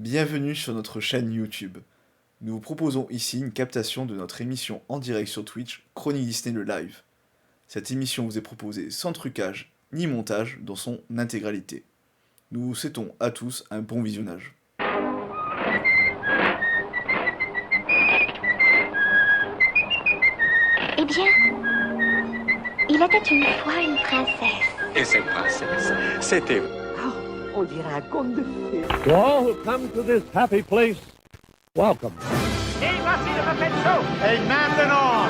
Bienvenue sur notre chaîne YouTube. Nous vous proposons ici une captation de notre émission en direct sur Twitch, Chronique Disney le Live. Cette émission vous est proposée sans trucage ni montage dans son intégralité. Nous vous souhaitons à tous un bon visionnage. Eh bien, il était une fois une princesse. Et cette princesse, c'était... On dirait un conte de fées. To all who come to this happy place, welcome. Et voici le Muppet Show. Et maintenant,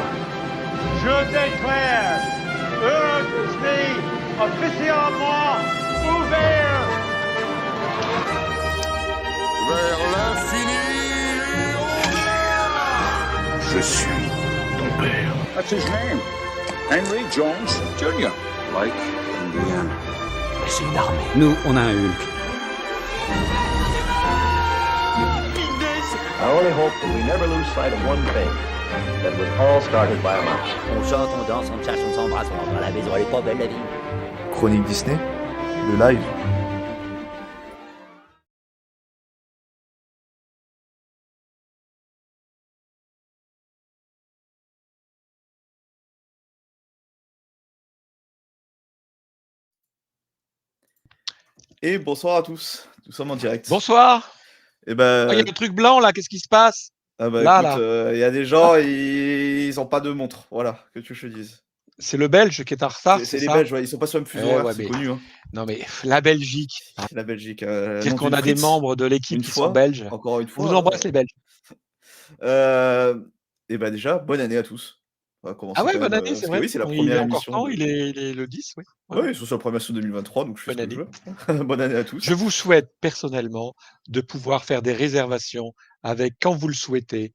je déclare Euro Disney officiellement ouvert. Vers l'infini et au-delà. Je suis ton père. That's his name. Henry Jones Jr. Like Indiana. C'est une armée. Nous, on a un Hulk. I only hope that we never lose sight of one thing, that was all started by a mouse. On chante, on danse, on cherche, on s'embrasse, on rentre à la maison, elle est pas belle la vie. Chronique Disney, le live. Et bonsoir à tous, nous sommes en direct. Bonsoir. Et ben, Il y a le truc blanc là, qu'est-ce qui se passe? ah bah Là, écoute, il y a des gens, ils ont pas de montre, voilà, que tu veux que je te dise. C'est le Belge qui est en retard, C'est c'est les ça? Belges, ouais, ils sont pas sur le même fuseau Eh horaire, ouais, c'est mais- connu. Hein. Non mais la Belgique. La Belgique. Dire nom qu'on d'une a des Fritz, membres de l'équipe une qui fois, sont belges. encore une On fois. vous embrasse les Belges. Et bah déjà, bonne année à tous. On va commencer Ah ouais, quand bonne même, année, c'est parce vrai. que oui, c'est la Il première est encore émission. temps, de- il est le 10, oui. Ouais. Ouais, ils sont sur la première émission 2023, donc je fais Bonne ce que je veux. Bonne année à tous. Je vous souhaite personnellement de pouvoir faire des réservations avec, quand vous le souhaitez,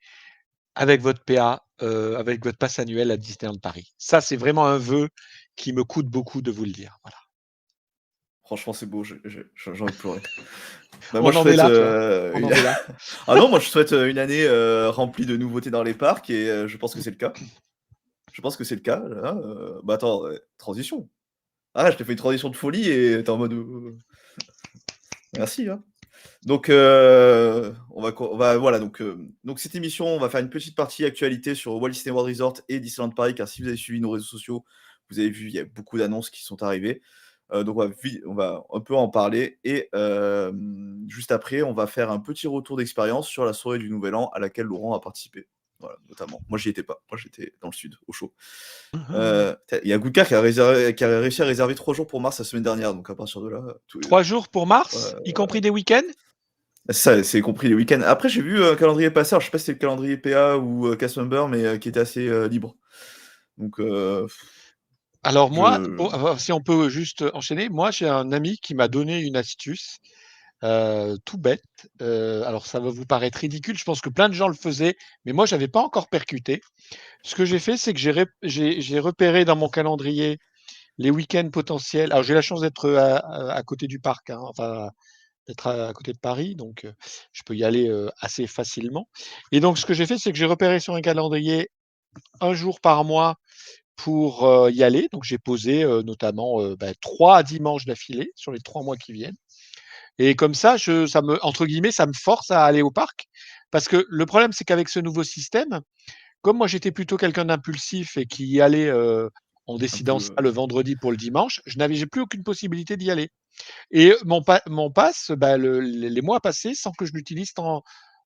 avec votre PA, avec votre passe annuel à Disneyland Paris. Ça, c'est vraiment un vœu qui me coûte beaucoup de vous le dire. Voilà. Franchement, c'est beau, j'ai envie de pleurer. Bah, On moi, je en est souhaite, là, tu vois. On une- en est là. Ah non, moi je souhaite une année remplie de nouveautés dans les parcs et je pense que c'est le cas. Je pense que c'est le cas. Là, Bah attends, transition. Ah, je t'ai fait une transition de folie et t'es en mode. Merci. Hein. Donc, voilà. Donc cette émission, on va faire une petite partie actualité sur Walt Disney World Resort et Disneyland Paris, car si vous avez suivi nos réseaux sociaux, vous avez vu, il y a beaucoup d'annonces qui sont arrivées. Donc on va un peu en parler et juste après, on va faire un petit retour d'expérience sur la soirée du Nouvel An à laquelle Laurent a participé. Voilà, notamment. Moi, j'y étais pas. Moi, j'étais dans le sud, au chaud. Il y a Goudka qui a réussi à réserver 3 jours pour mars la semaine dernière. Donc à partir de là, 3 jours pour mars, y compris des week-ends? ça, c'est compris les week-ends. Après, j'ai vu un calendrier passer. Alors, je sais pas si c'était le calendrier PA ou Cast Member, mais qui était assez libre. Donc, Alors moi, je- si on peut juste enchaîner, moi j'ai un ami qui m'a donné une astuce tout bête. Alors ça va vous paraître ridicule, je pense que plein de gens le faisaient, mais moi j'avais pas encore percuté. Ce que j'ai fait, c'est que j'ai repéré dans mon calendrier les week-ends potentiels. Alors j'ai la chance d'être à côté du parc, hein, enfin d'être à côté de Paris, donc je peux y aller assez facilement. Et donc ce que j'ai fait, c'est que j'ai repéré sur un calendrier un jour par mois pour y aller. Donc j'ai posé notamment 3 dimanches d'affilée sur les 3 mois qui viennent. Et comme ça, ça me, entre guillemets, ça me force à aller au parc. Parce que le problème, c'est qu'avec ce nouveau système, comme moi j'étais plutôt quelqu'un d'impulsif et qui y allait en décidant peu, ça le vendredi pour le dimanche, j'ai plus aucune possibilité d'y aller. Et mon pass, les mois passés sans que je l'utilise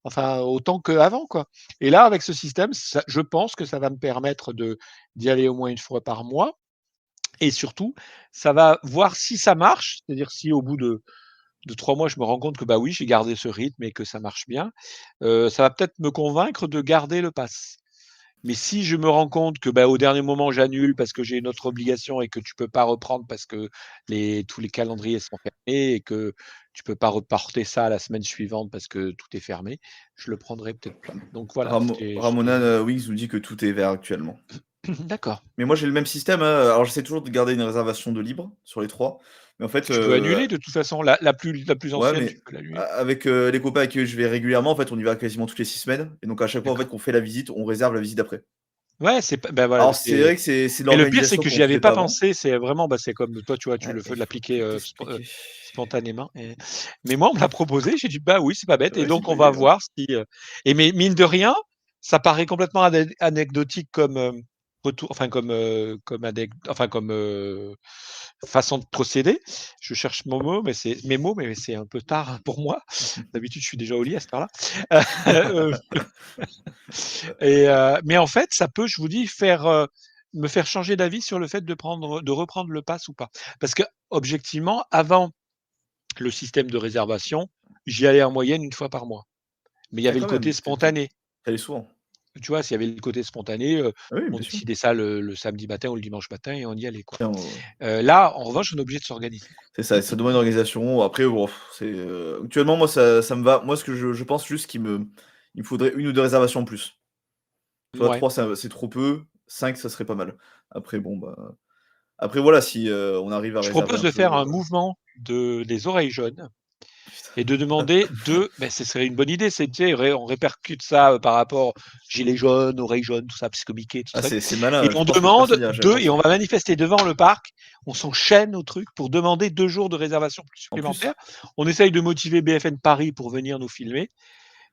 enfin, autant qu'avant, quoi. Et là, avec ce système, je pense que ça va me permettre d'y aller au moins une fois par mois. Et surtout, ça va voir si ça marche, c'est-à-dire si au bout de 3 mois, je me rends compte que bah oui, j'ai gardé ce rythme et que ça marche bien, ça va peut-être me convaincre de garder le pass. Mais si je me rends compte que bah, au dernier moment, j'annule parce que j'ai une autre obligation et que tu peux pas reprendre parce que tous les calendriers sont fermés et que tu peux pas reporter ça la semaine suivante parce que tout est fermé, je le prendrai peut-être pas. Donc voilà. Ramona Wings nous dit que tout est vert actuellement. D'accord. Mais moi, j'ai le même système. Alors, j'essaie toujours de garder une réservation de libre sur les 3. Mais en fait, Tu peux annuler de toute façon. La plus ouais, ancienne, mais tu peux l'annuler. avec les copains avec qui je vais régulièrement, en fait, on y va quasiment toutes les 6 semaines. Et donc, à chaque fois en fait, qu'on fait la visite, on réserve la visite d'après. Ouais, c'est pas bah, voilà, Alors c'est vrai que c'est de mais le pire, c'est l'organisation que qu'on j'y avais faisait pas pas avant. pensé. C'est vraiment, c'est comme toi, tu vois, tu Ouais, le il fais de faut l'appliquer, tout expliquer. spontanément mais moi, on me l'a proposé, j'ai dit: «Bah oui, c'est pas bête» et Ouais, c'est une donc on bonne va idée, ouais. voir si, et mais mine de rien, ça paraît complètement anecdotique comme, retour enfin comme façon de procéder. Je cherche mes mots, mais c'est un peu tard pour moi. D'habitude, je suis déjà au lit à cette heure-là. Heu mais en fait, ça peut, je vous dis, me faire changer d'avis sur le fait de reprendre le pass ou pas. Parce que objectivement, avant le système de réservation, j'y allais en moyenne une fois par mois. Mais il y Ah avait le quand côté même, tu spontané. allais souvent? Tu vois? S'il y avait le côté spontané, Ah oui, on bien sûr. décidait ça le samedi matin ou le dimanche matin et on y allait, quoi. Tiens, ouais. Là, en revanche, on est obligé de s'organiser, quoi. C'est ça, ça demande une organisation. Après bon, c'est, actuellement moi ça me va. Moi ce que je pense juste il me faudrait 1 ou 2 réservations en plus. Tu vois Mouais. 3 c'est trop peu, 5 ça serait pas mal. Après bon, bah, après voilà si, on arrive à Je réserver propose un de peu, faire un mouvement des oreilles jaunes. Et de demander ce serait une bonne idée, c'est, tu sais, on répercute ça, par rapport gilets jaunes, oreilles jaunes, tout ça, Psycho Mickey, tout Ah ça c'est et malin, je on pense que demande personne ira jamais 2 voir et on ça. va manifester devant le parc. On s'enchaîne au truc pour demander 2 jours de réservation En plus? supplémentaires. On essaye de motiver BFM Paris pour venir nous filmer,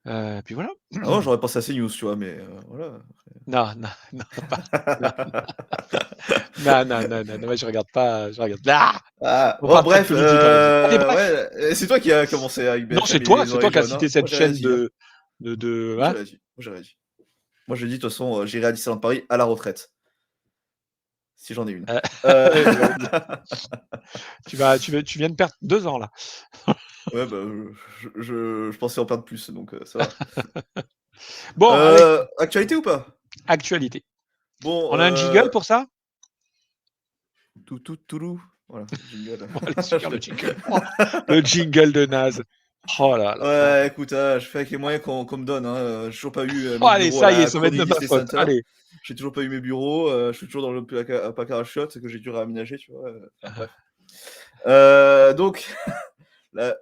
puis voilà. Ah moi j'aurais pensé à CNews, tu vois? Mais, voilà. Non, non, non, pas non, non, non, non, non, non, moi je regarde Ah, on bon parle pas de bref, politique dans l'émission. Allez bref! ouais, c'est toi qui a commencé avec Non, BFM c'est et toi les c'est toi oreilles qui as jaunes, cité hein. Moi cette j'ai rien chaîne dit, hein. de Moi j'ai rien dit, moi j'ai rien dit. Moi j'ai dit de toute façon, j'irai à Disneyland Paris à la retraite. Si j'en ai une. Ouais, tu viens de perdre 2 ans là. Ouais, bah, je pensais en perdre plus, donc ça va. Bon allez, Actualité ou pas? actualité. Bon, On a un jingle pour ça? Toulou. Voilà, jingle. Bon allez super le jingle. Oh, le jingle de naze. Oh là là là. Ouais, écoute, je fais avec les moyens qu'on me donne, hein, j'ai toujours pas eu, Oh mes allez, bureaux à ça y est, la ça va être de Chronique ma Disney faute. Center. Allez. J'ai toujours pas eu mes bureaux, je suis toujours dans le placard à chiottes que j'ai dû réaménager, tu vois? Enfin bref. Donc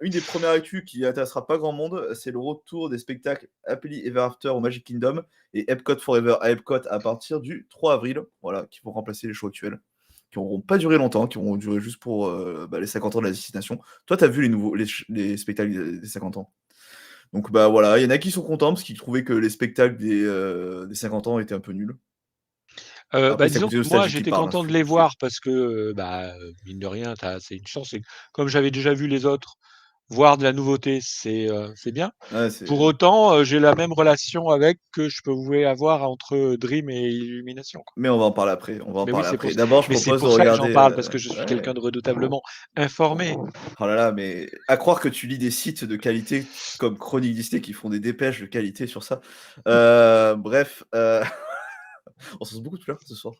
une des premières actus qui intéressera pas grand monde, c'est le retour des spectacles Happily Ever After au Magic Kingdom et Epcot Forever à Epcot à partir du 3 avril. Voilà, qui vont remplacer les shows actuels, qui n'auront pas duré longtemps, qui vont durer juste pour, les 50 ans de la destination. Toi, tu as vu les spectacles des 50 ans? Donc bah, voilà, il y en a qui sont contents parce qu'ils trouvaient que les spectacles des 50 ans étaient un peu nuls. Après, c'est à Disons côté que moi, nostalgie qui j'étais parle, hein, content de les voir parce que, mine de rien, c'est une chance, c'est comme j'avais déjà vu les autres, voir de la nouveauté, c'est bien. Ouais, Pour c'est autant, j'ai la même relation avec que je pouvais avoir entre Dream et Illumination, quoi. mais on va en parler après, on va en Mais oui, parler après. D'abord, je mais c'est propose de pour ça que j'en regarder, parle parce que je suis ouais. quelqu'un de redoutablement informé. Oh là là, mais à croire que tu lis des sites de qualité comme Chronique Disney qui font des dépêches de qualité sur ça. Bref, on se lance beaucoup de fleurs ce soir.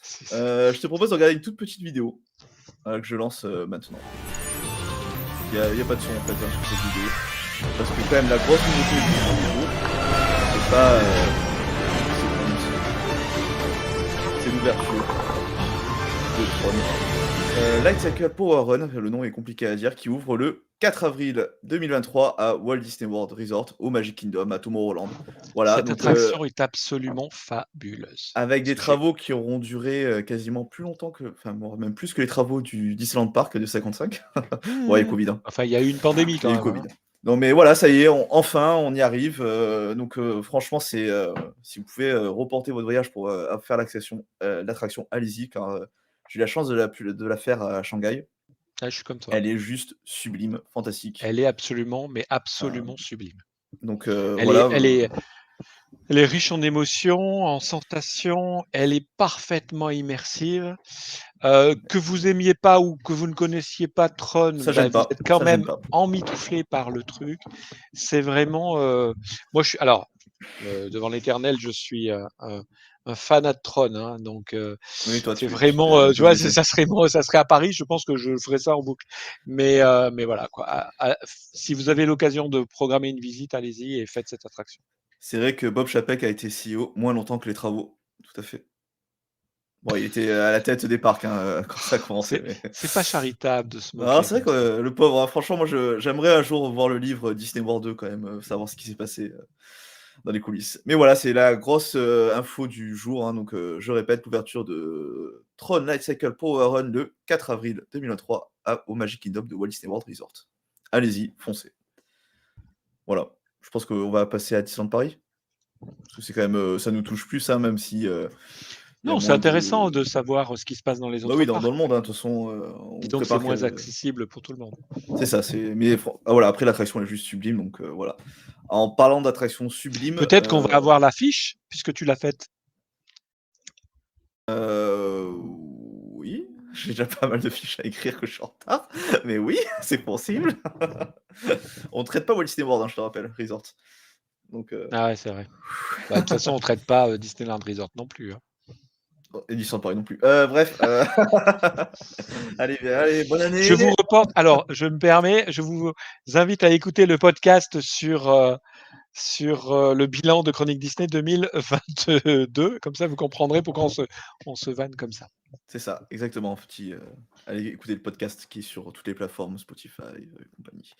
Je te propose de regarder une toute petite vidéo, que je lance, maintenant. Il y a pas de son en fait, hein, sur cette vidéo. Parce que quand même la grosse nouveauté du jour, c'est pas, c'est l'ouverture de Tron. Lightcycle Power Run, le nom est compliqué à dire, qui ouvre le 4 avril 2023 à Walt Disney World Resort au Magic Kingdom à Tomorrowland. Voilà, Cette donc attraction est absolument fabuleuse. avec des travaux qui auront duré, quasiment plus longtemps que enfin bon, même plus que les travaux du Disneyland Park de 55. Bon, il y a eu Covid, hein. Enfin, il y a eu une pandémie Il y quand a eu même, Covid. hein. Non mais voilà, ça y est, enfin, on y arrive. Donc franchement, c'est, si vous pouvez, reporter votre voyage pour, faire l'attraction, allez-y, car, j'ai eu la chance de la faire à Shanghai. Ah, je suis comme toi. Elle est juste sublime, fantastique. Elle est absolument, mais absolument sublime. Donc Elle voilà, est riche en émotions, en sensations, elle est parfaitement immersive. Que vous aimiez pas ou que vous ne connaissiez pas Tron, ça gêne vous pas, êtes quand ça gêne même pas. emmitouflé par le truc. C'est vraiment, moi je suis alors, devant l'éternel, je suis, un fanat de Tron, hein, donc Oui, toi, c'est tu vraiment, es tu vois, obligé. ça serait à Paris, je pense que je ferais ça en boucle. Mais voilà quoi, si vous avez l'occasion de programmer une visite, allez-y et faites cette attraction. C'est vrai que Bob Chapek a été CEO moins longtemps que les travaux, tout à fait. Bon, il était à la tête des parcs, hein, quand ça a commencé, mais C'est pas charitable de se non, moquer c'est vrai comme que, ça. le pauvre, hein, franchement, moi, j'aimerais un jour voir le livre Disney World 2 quand même, savoir ce qui s'est passé. dans les coulisses. Mais voilà, c'est la grosse info du jour. Hein, donc, je répète, l'ouverture de Tron Light Cycle Power Run le 4 avril 2023 au Magic Kingdom de Walt Disney World Resort. Allez-y, foncez. Voilà. Je pense qu'on va passer à Disneyland Paris. Parce que c'est quand même, ça nous touche plus, hein, même si. Non, c'est intéressant de savoir ce qui se passe dans les autres oui, parcs. dans le monde, hein, de toute façon. Donc c'est moins accessible pour tout le monde. C'est ça, mais voilà, après l'attraction est juste sublime, donc voilà. En parlant d'attraction sublime. Peut-être qu'on va avoir l'affiche, puisque tu l'as faite. Oui, j'ai déjà pas mal de fiches à écrire que je suis en retard, mais oui, c'est possible. On ne traite pas Walt Disney World, hein, je te rappelle, Resort. Donc, Ah ouais, c'est vrai. De toute façon, on ne traite pas Disneyland Resort non plus. Hein. Et Disneyland Paris non plus. Bref. Allez, bonne année. Je vous reporte. Alors, je me permets, je vous invite à écouter le podcast sur le bilan de Chronique Disney 2022. Comme ça, vous comprendrez pourquoi on se vanne comme ça. C'est ça, exactement. Allez écouter le podcast qui est sur toutes les plateformes, Spotify et compagnie.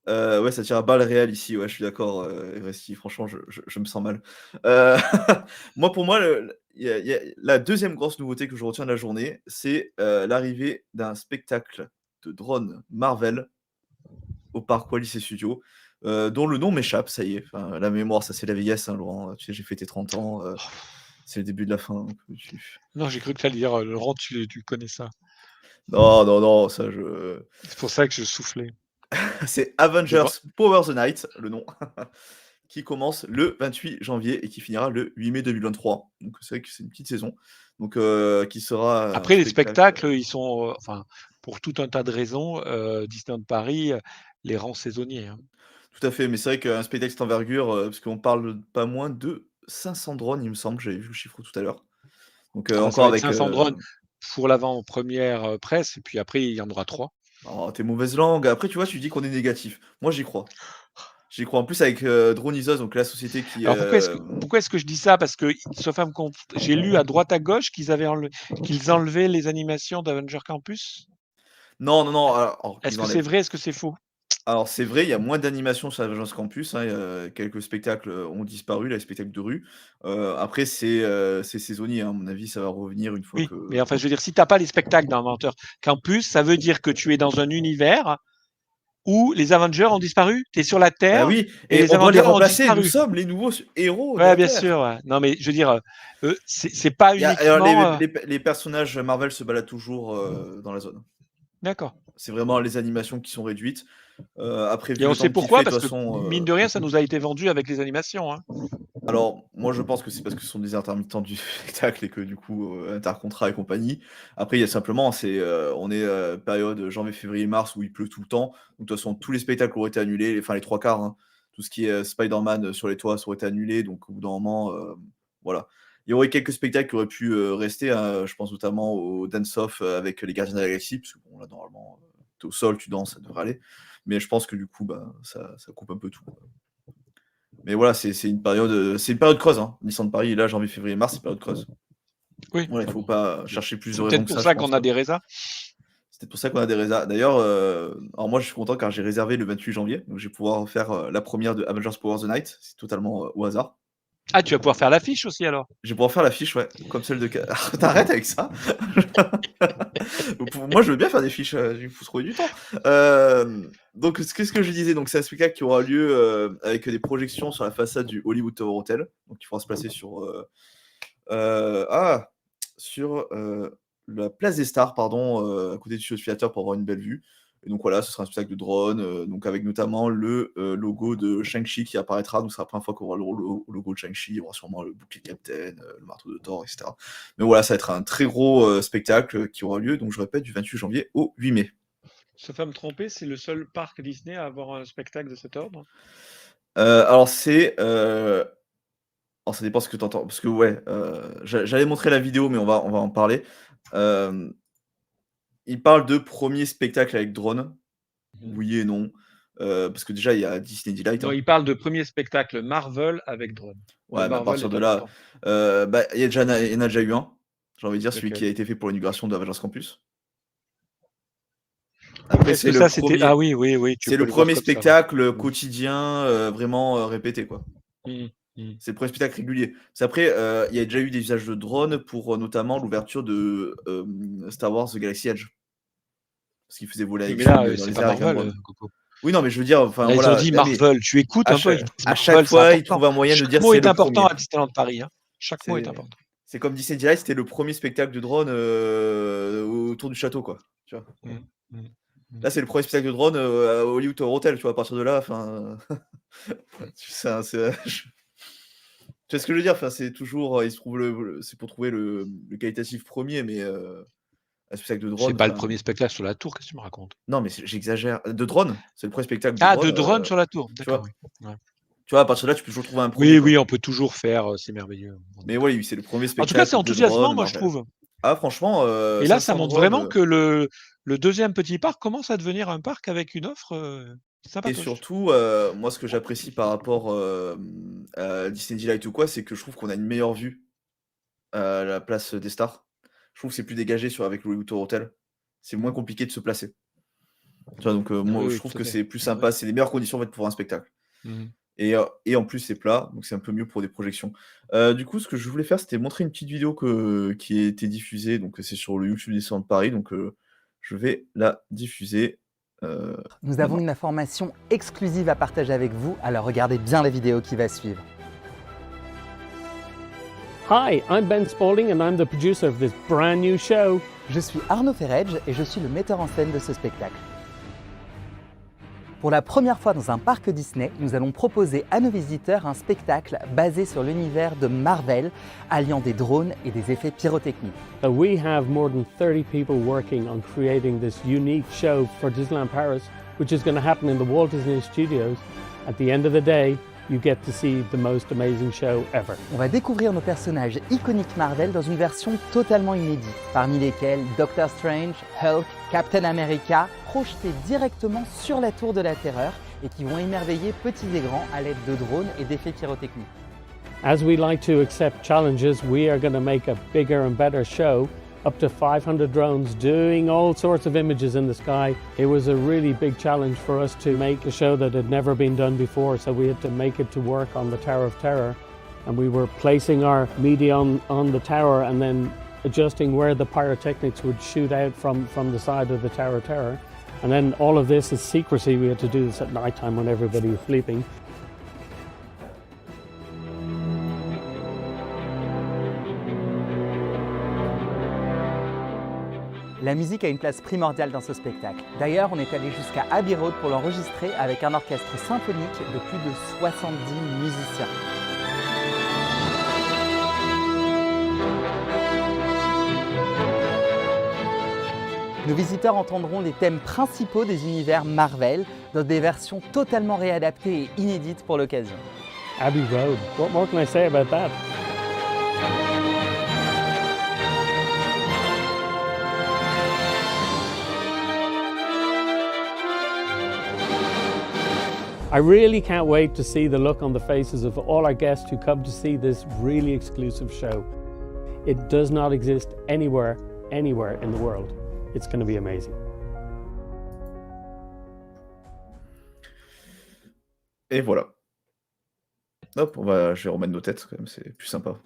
Ouais, ça tire à balles réelles ici. Ouais, je suis d'accord, Resti. Franchement, je me sens mal. Pour moi, y a la deuxième grosse nouveauté que je retiens de la journée, c'est l'arrivée d'un spectacle de drone Marvel au parc Walt Disney Studios, dont le nom m'échappe, ça y est. Enfin, la mémoire, ça c'est la vieillesse, hein, Laurent. Tu sais, j'ai fêté 30 ans. C'est le début de la fin. Donc, Non, j'ai cru que tu allais dire, Laurent, tu connais ça. Non, ça je. C'est pour ça que je soufflais. C'est Avengers Power the Night, le nom, qui commence le 28 janvier et qui finira le 8 mai 2023. Donc c'est vrai que c'est une petite saison. Donc qui sera. Après, les spectacles, ils sont, pour tout un tas de raisons, Disneyland Paris les rend saisonniers. Hein. Tout à fait, mais c'est vrai qu'un spectacle de cette envergure, parce qu'on parle pas moins de 500 drones, il me semble, j'avais vu le chiffre tout à l'heure. Donc encore avec 500 drones pour l'avant-première presse, et puis après, il y en aura 3. Oh, t'es mauvaise langue. Après, tu vois, tu dis qu'on est négatif. Moi, j'y crois. J'y crois. En plus, avec Dronisos, donc la société qui. Alors pourquoi est-ce que je dis ça? Parce que, j'ai lu à droite à gauche qu'ils enlevaient les animations d'Avenger Campus. Non. Alors, est-ce que c'est vrai? Est-ce que c'est faux? Alors, c'est vrai, il y a moins d'animations sur Avengers Campus. Hein, quelques spectacles ont disparu, les spectacles de rue. Après, c'est saisonnier. Hein, à mon avis, ça va revenir une fois oui, que. Mais enfin, je veux dire, si tu n'as pas les spectacles d'Avenger Campus, ça veut dire que tu es dans un univers où les Avengers ont disparu. Tu es sur la Terre. Ah oui, et les on doit les remplacer. Nous sommes les nouveaux héros. Ouais, bien sûr. Ouais. Non, mais je veux dire, c'est pas uniquement. Les personnages Marvel se baladent toujours dans la zone. D'accord. C'est vraiment les animations qui sont réduites. Après, et on sait pourquoi, parce que mine de rien, ça nous a été vendu avec les animations. Hein. Alors, moi, je pense que c'est parce que ce sont des intermittents du spectacle et que du coup, intercontrat et compagnie. Après, il y a simplement, on est période janvier, février, mars où il pleut tout le temps. Donc, de toute façon, tous les spectacles auraient été annulés, enfin les 3/4. Hein. Tout ce qui est Spider-Man sur les toits aurait été annulé. Donc, au bout d'un moment, voilà. Il y aurait quelques spectacles qui auraient pu rester. Hein. Je pense notamment au Dance-Off avec les Gardiens de la Galaxie, parce que bon, là, normalement, t'es au sol, tu danses, ça devrait aller. Mais je pense que du coup, ça coupe un peu tout. Mais voilà, c'est une période creuse. Hein. Disneyland Paris, là, janvier, février, mars, c'est une période creuse. Oui. Voilà, il ne faut pas chercher plus de raisons. C'est peut-être pour ça qu'on a des résas. C'est pour ça qu'on a des résas. D'ailleurs, alors moi, je suis content car j'ai réservé le 28 janvier. Donc, je vais pouvoir faire la première de Avengers Power the Night. C'est totalement au hasard. Ah, tu vas pouvoir faire l'affiche aussi alors? Je vais pouvoir faire l'affiche, ouais, comme celle de. T'arrêtes avec ça. Moi, je veux bien faire des fiches, il faut trouver du temps. Donc, qu'est-ce que je disais? Donc, c'est un spectacle qui aura lieu avec des projections sur la façade du Hollywood Tower Hotel. Donc, il faudra se placer sur la place des Stars, pardon, à côté du Studio Theater pour avoir une belle vue. Et donc voilà, ce sera un spectacle de drone, donc avec notamment le logo de Shang-Chi qui apparaîtra. Donc, ce sera la première fois qu'on aura le logo de Shang-Chi. Il y aura sûrement le bouclier Captain, le marteau de Thor, etc. Mais voilà, ça va être un très gros spectacle qui aura lieu, donc je répète, du 28 janvier au 8 mai. Sauf à me tromper, c'est le seul parc Disney à avoir un spectacle de cet ordre? Alors, c'est. Alors, ça dépend ce que tu entends. Parce que, ouais, j'allais montrer la vidéo, mais on va en parler. Il parle de premier spectacle avec drone. Oui et non. Parce que déjà, il y a Disney Delight. Non, il parle de premier spectacle Marvel avec drone. Ouais, mais à partir de là, il y en a déjà eu un. J'ai envie de dire, celui qui a été fait pour l'inauguration de Avengers Campus. Après, c'est le premier... Ah oui. C'est le premier spectacle quotidien vraiment répété, quoi. C'est le premier spectacle régulier. C'est après, il y a déjà eu des usages de drones pour notamment l'ouverture de Star Wars The Galaxy Edge. Parce qu'ils faisaient voler Oui, avec mais là, dans c'est les pas airs avec un Marvel, drone. Coco. Oui, non, mais je veux dire, enfin Là, ils ont voilà. dit Non, mais Marvel. Tu écoutes à un peu, ils chaque, disent à chaque Marvel, c'est fois, ils important. trouvent un moyen de Chaque dire mot c'est est le important premier. à Disneyland Paris. Hein. Chaque mot est C'est important. c'est comme Disney Direct, c'était le premier spectacle de drone autour du château, quoi. Tu vois. Mm, mm, Là, c'est le premier spectacle de drone à Hollywood Tower Hotel, tu vois. À partir de là, enfin, tu vois ce que je veux dire? Enfin, c'est toujours, il se trouve c'est pour trouver le qualitatif premier, mais un spectacle de C'est drone, pas le enfin. premier spectacle sur la tour, qu'est-ce que tu me racontes? Non, mais j'exagère. De drone, c'est le premier spectacle de Ah, de drone. drone sur la tour, Tu d'accord, vois? oui. Ouais. Tu vois, à partir de là, tu peux toujours trouver un premier, Oui, quoi. oui, on peut toujours faire, c'est merveilleux. Mais oui, c'est le premier En tout cas, c'est spectacle de enthousiasmant, drone moi, je Marvel. trouve. Ah, franchement, Et là, ça 500 montre vraiment drones. que le deuxième petit parc commence à devenir un parc avec une offre Et sympatoche. surtout, moi, ce que j'apprécie par rapport à Disney Delight ou quoi, c'est que je trouve qu'on a une meilleure vue à la place des stars. Je trouve que c'est plus dégagé avec le Hollywood Tower Hotel. C'est moins compliqué de se placer. Tu vois, donc moi, Oui, je oui, trouve tout à que fait. c'est plus sympa, c'est les meilleures conditions en fait, pour un spectacle. Mhm. Et en plus, c'est plat, donc c'est un peu mieux pour des projections. Du coup, ce que je voulais faire, c'était montrer une petite vidéo qui a été diffusée. Donc, c'est sur le YouTube Disneyland Paris. Donc, je vais la diffuser. Nous avons une information exclusive à partager avec vous, alors regardez bien la vidéo qui va suivre. Hi, I'm Ben Spalding and I'm the producer of this brand new show. Je suis Arnaud Ferredge et je suis le metteur en scène de ce spectacle. Pour la première fois dans un parc Disney, nous allons proposer à nos visiteurs un spectacle basé sur l'univers de Marvel, alliant des drones et des effets pyrotechniques. We have more than 30 people working on creating this unique show for Disneyland Paris, which is going to happen in the Walt Disney Studios. At the end of the day, you get to see the most amazing show ever. On va découvrir nos personnages iconiques Marvel dans une version totalement inédite, parmi lesquels Doctor Strange, Hulk, Captain America, projetés directement sur la Tour de la Terreur et qui vont émerveiller petits et grands à l'aide de drones et d'effets pyrotechniques. As we like to accept challenges, we are going to make a bigger and better show. Up to 500 drones doing all sorts of images in the sky. It was a really big challenge for us to make a show that had never been done before, so we had to make it to work on the Tower of Terror. And we were placing our media on the tower and then adjusting where the pyrotechnics would shoot out from the side of the Tower of Terror. And then all of this is secrecy. We had to do this at night time when everybody was sleeping. La musique a une place primordiale dans ce spectacle. D'ailleurs, on est allé jusqu'à Abbey Road pour l'enregistrer avec un orchestre symphonique de plus de 70 musiciens. Nos visiteurs entendront les thèmes principaux des univers Marvel dans des versions totalement réadaptées et inédites pour l'occasion. Abbey Road. What more can I say about that? I really can't wait to see the look on the faces of all our guests who come to see this really exclusive show. It does not exist anywhere in the world. It's going to be amazing. Et voilà. Hop, je vais remettre nos têtes, quand même, c'est plus sympa.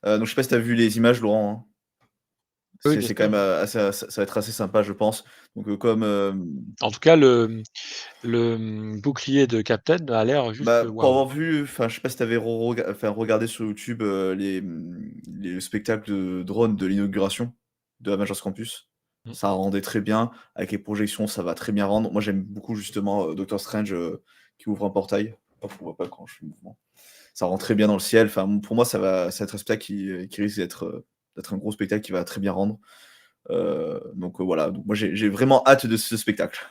Donc, je sais pas si tu as vu les images, Laurent. Hein. Oui, c'est quand même ça va être assez sympa, je pense. Donc, en tout cas, le bouclier de Captain a l'air juste. Pour avoir vu, je sais pas si tu avais regardé sur YouTube les spectacles de drone de l'inauguration de Avengers Campus. Ça rendait très bien. Avec les projections, ça va très bien rendre. Moi, j'aime beaucoup justement Doctor Strange qui ouvre un portail. On voit pas quand je fais le mouvement. Ça rend très bien dans le ciel. Enfin, pour moi, ça va être un spectacle qui risque d'être un gros spectacle qui va très bien rendre. Donc voilà. Donc, moi, j'ai vraiment hâte de ce spectacle.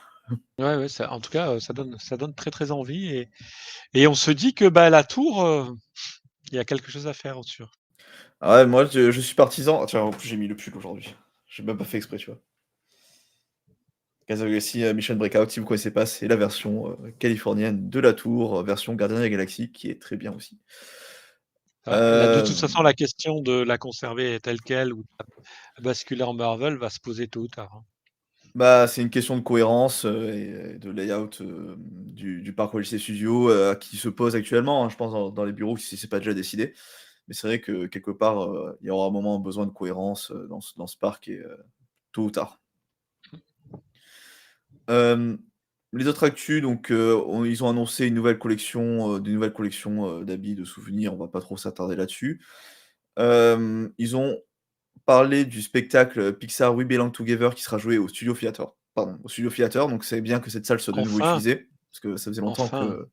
Ouais, en tout cas, ça donne très très envie et on se dit que la tour, il y a quelque chose à faire au-dessus. Ah ouais, moi, je suis partisan. Tiens, en plus, j'ai mis le pull aujourd'hui. J'ai même pas fait exprès, tu vois. Galaxy Mission Breakout, si vous ne connaissez pas, c'est la version californienne de la tour, version Gardien de la Galaxie, qui est très bien aussi. De toute façon, la question de la conserver telle quelle ou de la basculer en Marvel va se poser tôt ou tard. Hein. Bah, c'est une question de cohérence, et de layout, du parc Walt Disney Studios, qui se pose actuellement, hein, je pense dans les bureaux, si c'est pas déjà décidé. Mais c'est vrai que quelque part, il y aura un moment besoin de cohérence, dans ce parc et tôt ou tard. Hem, les autres actus donc, ils ont annoncé une nouvelle collection, des nouvelles collections, d'habits, de souvenirs, on va pas trop s'attarder là-dessus. Ils ont parlé du spectacle, Pixar We Belong Together qui sera joué au Studio Theater. Pardon, au Studio Theater, donc c'est bien que cette salle soit de nouveau Enfin! utilisée, parce que ça faisait longtemps Enfin! que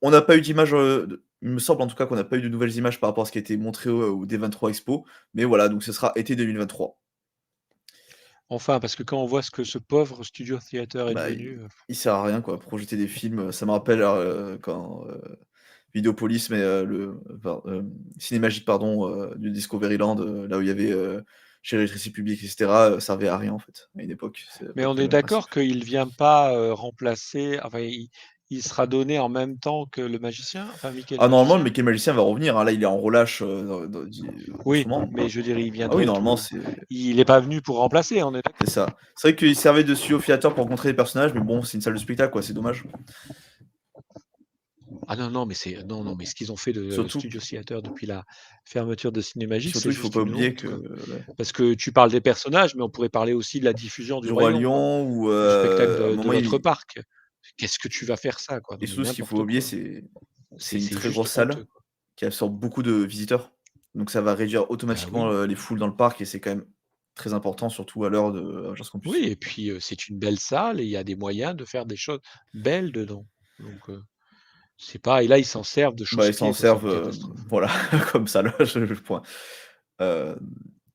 on n'a pas eu d'images, de il me semble en tout cas qu'on n'a pas eu de nouvelles images par rapport à ce qui a été montré au D23 Expo, mais voilà, donc ce sera été 2023. Enfin, parce que quand on voit ce que ce pauvre Studio Theater est Bah, devenu, il sert à rien quoi, projeter des films, ça me rappelle, quand, Vidéopolis, mais, Cinémagique pardon, du Discoveryland, là où il y avait, Chérie Rétrécie Publique et cetera, servait à rien en fait, à une époque. C'est à mais peu on près est le même principe. d'accord qu'il vient pas, remplacer enfin il sera donné en même temps que le magicien? Enfin Mickey le Ah normalement le magicien? Mickey le magicien va revenir, hein, là il est en relâche, en ce Oui, moment. mais je veux dire, il Ah oui viendrait normalement tout c'est il est pas venu pour remplacer, on est d'accord? c'est ça. C'est vrai qu'il servait de studio theater pour rencontrer les personnages, mais bon, c'est une salle de spectacle quoi, c'est dommage. Ah non, non, mais c'est non, non, mais ce qu'ils ont fait de Surtout Studio Theater depuis la fermeture de Cinémagique, c'est surtout il faut juste pas une oublier honte, que quoi. ouais, Parce que tu parles des personnages, mais on pourrait parler aussi de la diffusion du du Roi Roi Lion, quoi. Lion ou, Du spectacle à un de moment notre il parc. Qu'est-ce que tu vas faire ça, quoi? et Non mais surtout ce qu'il faut pas n'importe oublier, quoi. c'est une C'est très juste grosse salle honteux, quoi. qui absorbe beaucoup de visiteurs. Donc ça va réduire Bah automatiquement, oui. les foules dans le parc et c'est quand même très important, surtout à l'heure de Avengers Oui Campus. et puis, c'est une belle salle et il y a des moyens de faire des choses belles dedans. Donc, c'est pas et là, ils s'en servent de Bah, ils chausse-pied, s'en quoi, c'est servent, une catastrophe. voilà, comme ça là, je point. Hem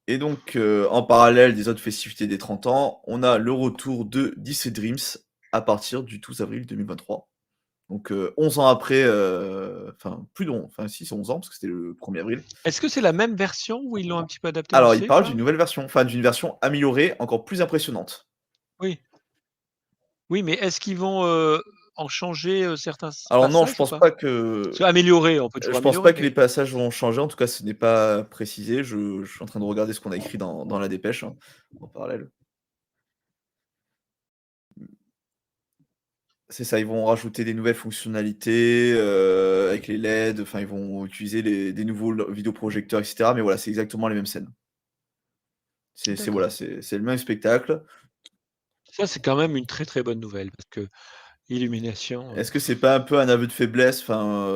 et donc, en parallèle des autres festivités des 30 ans, on a le retour de Disney Dreams à partir du 12 avril 2023. Donc, 11 ans après, enfin plus de enfin si, c'est 11 ans parce que c'était le 1er avril. Est-ce que c'est la même version ou ils l'ont un petit peu adaptée, on Alors, il sait ou parle pas? d'une nouvelle version, enfin d'une version améliorée, encore plus impressionnante. Oui. Oui, mais est-ce qu'ils vont, en changer, certains Alors non, je passages ou pense pas? pas Parce que qu'améliorer, on peut toujours je pense pas améliorer, que les mais passages vont changer, en tout cas, ce n'est pas précisé. Je suis en train de regarder ce qu'on a écrit dans la dépêche, hein, en parallèle. C'est ça, ils vont rajouter des nouvelles fonctionnalités, avec les LED, enfin, ils vont utiliser des nouveaux vidéoprojecteurs et cetera, mais voilà, c'est exactement les mêmes scènes. C'est d'accord. voilà, c'est le même spectacle. Ça, c'est quand même une très, très bonne nouvelle parce que Illumination, Est-ce que c'est pas un peu un aveu de faiblesse, enfin,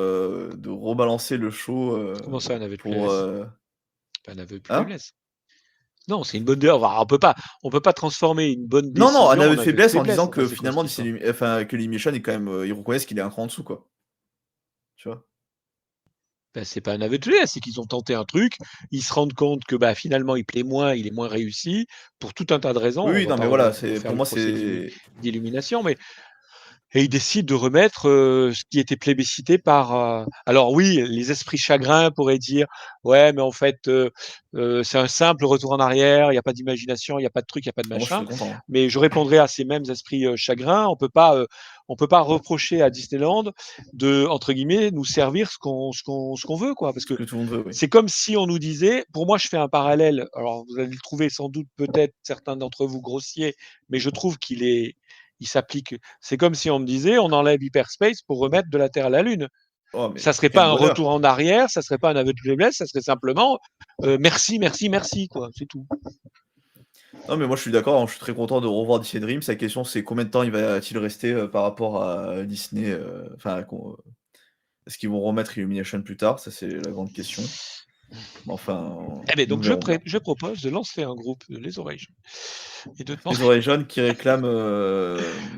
de rebalancer le show, comment ça, un aveu de pour, faiblesse? Pas un aveu de hein? faiblesse. Non, c'est une bonne enfin, on peut pas transformer une bonne Non, non, un décision aveu en de aveu de faiblesse en faiblesse. disant Enfin, que c'est quoi finalement cette Disney histoire? Enfin, que Illumination est quand même, ils reconnaissent qu'il est un cran en dessous, quoi. Tu vois? Bah, c'est pas un aveu de faiblesse, c'est qu'ils ont tenté un truc, ils se rendent compte que, bah, finalement, il plaît moins, il est moins réussi pour tout un tas de raisons. Oui, On oui, va non, pas mais voilà, c'est refaire pour le moi, procès c'est d'Illumination, mais et ils décident de remettre, ce qui était plébiscité par, alors oui, les esprits chagrins pourraient dire: «Ouais, mais en fait, c'est un simple retour en arrière, il y a pas d'imagination, il y a pas de truc, il y a pas de moi, je machin». serais content, hein. Mais je répondrai à ces mêmes esprits, chagrins, on peut pas reprocher à Disneyland de, entre guillemets, «nous servir ce qu'on veut», quoi. Parce Ce que que tout le monde veut, oui. c'est comme si on nous disait pour moi, je fais un parallèle, alors vous allez le trouver sans doute peut-être certains d'entre vous grossier, mais je trouve il s'applique. C'est comme si on me disait: «On enlève Hyperspace pour remettre de la Terre à la Lune». Oh, mais Ça serait pas quel un retour bonheur! en arrière, ça serait pas un aveu de faiblesse, ça serait simplement, merci, merci, merci, quoi, c'est tout. Non, mais moi, je suis d'accord, hein, je suis très content de revoir Disney Dreams. La question, c'est combien de temps il va-t-il rester, par rapport à Disney, enfin, est-ce qu'ils vont remettre Illumination plus tard? Ça, c'est la grande question. Mais enfin, Eh beh, nous donc verrons bien. je propose de lancer un groupe, Les Oreilles Jaunes et de Les demander oreilles jaunes qui réclament,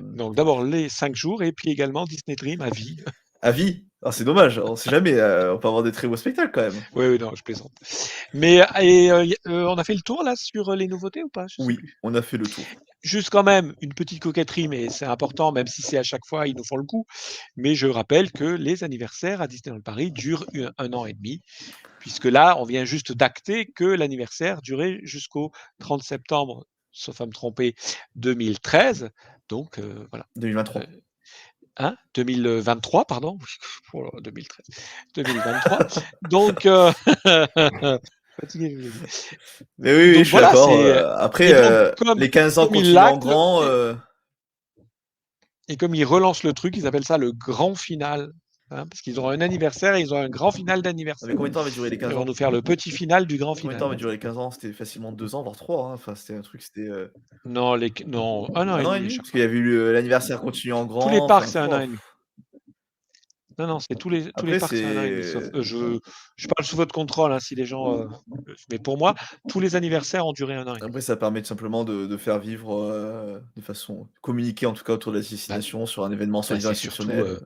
donc d'abord les 5 jours et puis également Disney Dream à vie. à vie. Ah, c'est dommage, on sait jamais, on peut avoir des très beaux spectacles quand même. Oui, oui, non, je plaisante. Mais et on a fait le tour là sur, les nouveautés ou pas? Je sais Oui, plus. on a fait le tour. Juste quand même une petite coquetterie, mais c'est important, même si c'est à chaque fois, ils nous font le coup. Mais je rappelle que les anniversaires à Disneyland Paris durent 1 an et demi, puisque là, on vient juste d'acter que l'anniversaire durait jusqu'au 30 septembre, sauf à me tromper, 2013. Donc voilà. 2023. 2023, pardon. Oh là là, 2013. 2023. Donc fatigué, je vous ai dit. Mais oui, Donc je suis voilà, d'accord. c'est Après, et donc les 15 ans comme ils continuent en l'actent grand. et comme ils relancent le truc, ils appellent ça le grand final, hein, parce qu'ils auront un anniversaire et ils ont un grand final Mais d'anniversaire. combien de temps va durer les Ils 15 vont ans? nous faire le petit final du grand Combien de temps va final. durer les 15 ans? C'était facilement 2 ans, voire 3, hein. Enfin, c'était un truc, c'était, Non, 1 an 1 et an et demi à demi? chaque Parce qu'il fois. y avait eu l'anniversaire continue en Tous les grand, parcs, enfin, c'est 1 an et pouah. demi. Non, c'est tous les Après, parcs, c'est 1 an et demi, sauf c'est je parle sous votre contrôle, hein, si les gens, mais pour moi, tous les anniversaires ont duré 1 an et demi. Après, ça permet tout simplement de faire vivre, de façon communiquer en tout cas autour de la Bah destination sur un événement soi-disant c'est surtout, exceptionnel,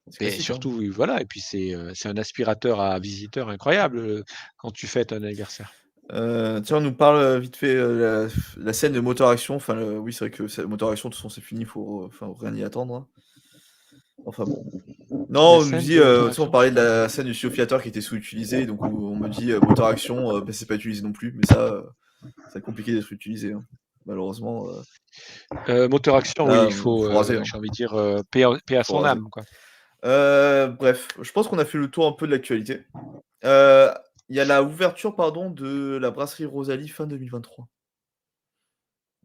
c'est beh, classique, hein. surtout, oui, voilà et puis c'est un aspirateur à visiteurs incroyable, quand tu fêtes un anniversaire. Tiens, on nous parle, vite fait, la scène de Motor Action, enfin, oui, c'est vrai que c'est Motor Action, de toute façon, c'est fini, faut, enfin, rien y attendre, hein. Enfin bon. La Non, on nous scène dit, de Motor tu sais, on Action, parlait j'ai de pas entendu. la scène du studio Theater qui était sous-utilisée, donc on me dit, Motor Action, bah, c'est pas utilisé non plus, mais ça va être compliqué d'être utilisé, hein. Malheureusement, Moteur Action, oui, là, il faut, faut raser, hein. j'ai envie de dire, paix à Faut son raser. âme, quoi. Bref, je pense qu'on a fait le tour un peu de l'actualité. Heu, il y a la ouverture, pardon, de la brasserie Rosalie fin 2023.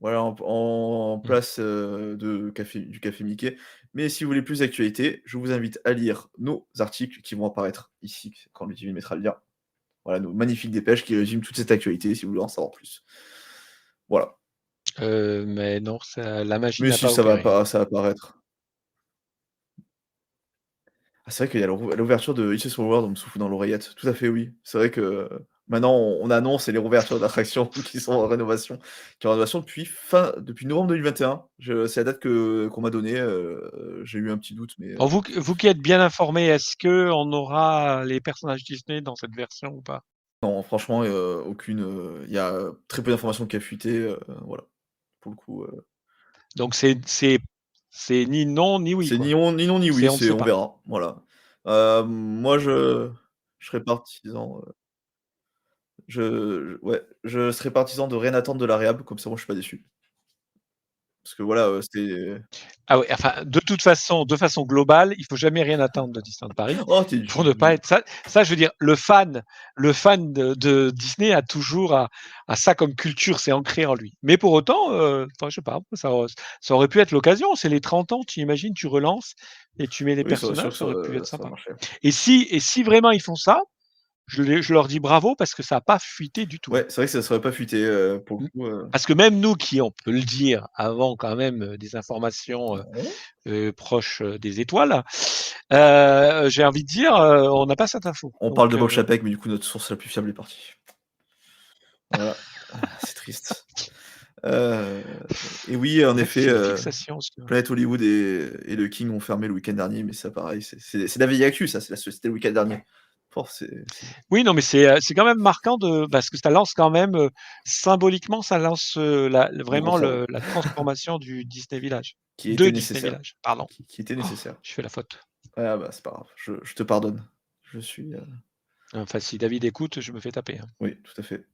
Voilà, en Mmh. place, du café Mickey. Mais si vous voulez plus d'actualité, je vous invite à lire nos articles qui vont apparaître ici, quand Ludivine mettra le lien. Voilà, nos magnifiques dépêches qui résument toute cette actualité, si vous voulez en savoir plus. Voilà. Mais non, ça la magie Mais n'a si, pas opéré. ça va apparaître. Ah, c'est vrai qu'il y a l'ouverture de It's a Small World, on me souffle dans l'oreillette. Tout à fait, oui. C'est vrai que maintenant on annonce les réouvertures d'attractions qui sont en rénovation, depuis novembre 2021. C'est la date qu'on m'a donnée, j'ai eu un petit doute, mais Alors vous qui êtes bien informé, est-ce qu'on aura les personnages Disney dans cette version ou pas? non, franchement, aucune, il y a très peu d'informations qui a fuité, voilà. Pour le coup, Donc c'est ni non, ni oui, c'est quoi? ni non ni C'est oui, on ne c'est sait on pas. verra, voilà. Moi je serais partisan, ouais, je serais partisan de rien attendre de la réhab, comme ça moi je suis pas déçu. Parce que voilà, c'était Ah ouais, enfin, de façon globale, il faut jamais rien attendre de Disneyland Paris oh, tu es pour ne pas être ça, je veux dire, le fan de Disney a toujours a ça comme culture, c'est ancré en lui. Mais pour autant, enfin, je sais pas, ça aurait pu être l'occasion, c'est les 30 ans, tu imagines, tu relances et tu mets les oui, c'est sûr personnages, que ça aurait pu être ça va sympa. marcher. Et si vraiment ils font ça, je leur dis bravo parce que ça a pas fuité du tout. Ouais, c'est vrai que ça serait pas fuité, pour le Mmh. coup, Parce que même nous qui, on peut le dire, avons quand même, des informations, ouais. proches, des étoiles, j'ai envie de dire, on n'a pas cette info. On parle Donc de Bob Chapek, mais du coup notre source la plus fiable est partie. Voilà, c'est triste. Heu et oui, en c'est vrai que effet, c'est une fixation ce Planet Hollywood et le King ont fermé le week-end dernier, mais ça pareil, c'est la veille actu ça, c'était le week-end dernier. C'est oui, non, mais c'est quand même marquant parce que ça lance quand même, symboliquement, ça lance, une vraiment grosse erreur la transformation du Disney Village. qui De était Disney nécessaire, Village, pardon. qui était nécessaire. Je fais la faute. Ah bah, c'est pas grave, je te pardonne. Je suis, Enfin, si David écoute, je me fais taper, hein. oui, tout à fait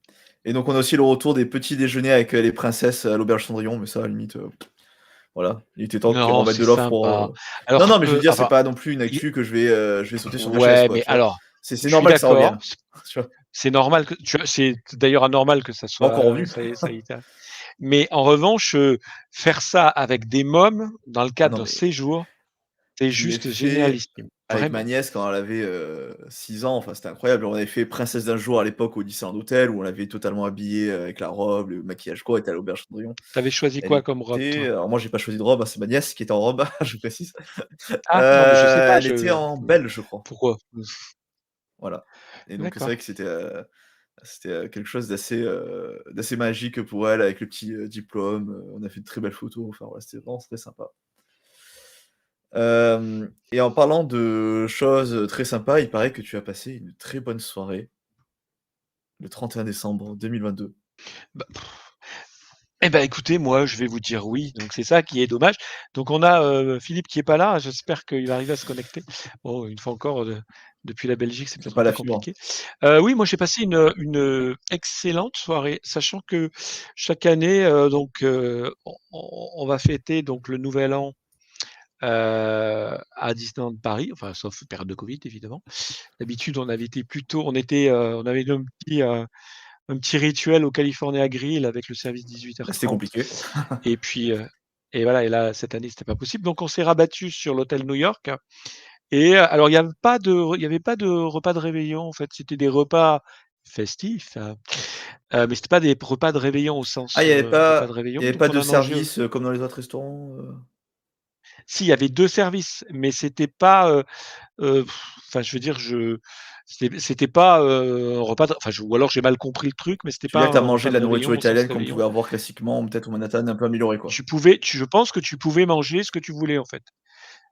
et donc on a aussi le retour des petits déjeuners avec, les princesses à l'auberge Cendrillon, mais ça à la limite, voilà, il était temps qu'ils Non, remettent c'est de l'offre pour, sympa. non, Alors, non, mais je veux dire, c'est enfin, pas non plus une il actu que je vais sauter sur ma chaise ouais, quoi, mais tu vois? alors, C'est je suis normal que ça d'accord. revienne, tu vois? C'est normal que c'est d'ailleurs anormal que ça Pas encore soit, revenu. ça ait été mais en revanche, faire ça avec des mômes dans le Ah cadre non, d'un mais séjour, c'est je l'ai juste fait génialissime, avec ma vraiment. nièce quand elle avait, 6 ans, enfin, c'était incroyable. On avait fait Princesse d'un jour à l'époque au Disneyland Hotel où on l'avait totalement habillée, avec la robe, le maquillage quoi, elle était à l'auberge Cendrillon. Tu avais choisi Elle quoi comme robe, était toi? alors moi j'ai pas choisi de robe, hein, c'est ma nièce qui était en robe, je précise. Ah non, mais je sais pas, Elle était en beige, je crois. pourquoi? Voilà et donc c'est D'accord. vrai que c'était, quelque chose d'assez magique pour elle avec le petit, diplôme, on a fait de très belles photos, enfin voilà, c'était vraiment très sympa. Et en parlant de choses, très sympas, il paraît que tu as passé une très bonne soirée le 31 décembre 2022. Bah, eh ben, écoutez, moi, je vais vous dire oui, donc c'est ça qui est dommage. Donc on a, Philippe qui est pas là, j'espère qu'il va arriver à se connecter. Bon, une fois encore, depuis la Belgique, c'est Tu peut-être un pas peu la fibre? compliqué. Oui, moi, j'ai passé une excellente soirée, sachant que chaque année, donc on va fêter donc le nouvel an à Disneyland Paris, enfin sauf période de Covid évidemment. D'habitude on avait été on avait un petit rituel au California Grill avec le service Là, c'était 18h30 compliqué. et puis, et voilà et là cette année c'était pas possible donc on s'est rabattu sur l'hôtel New York et alors il y avait pas de repas de réveillon en fait, c'était des repas festifs, mais c'était pas des repas de réveillon au Ah, sens, repas de il réveillon y avait donc pas on de a mangé service, comme dans les autres restaurants, si il y avait 2 services, mais c'était pas, enfin je veux dire c'était pas, un repas de enfin ou alors j'ai mal compris le truc, mais c'était Tu veux pas dire que tu as un mangé repas de de la nourriture réveillon au sens italienne qu'on réveillon. pouvait avoir classiquement, peut-être au Manhattan, un peu améliorée, quoi? Je pense que tu pouvais manger ce que tu voulais en fait.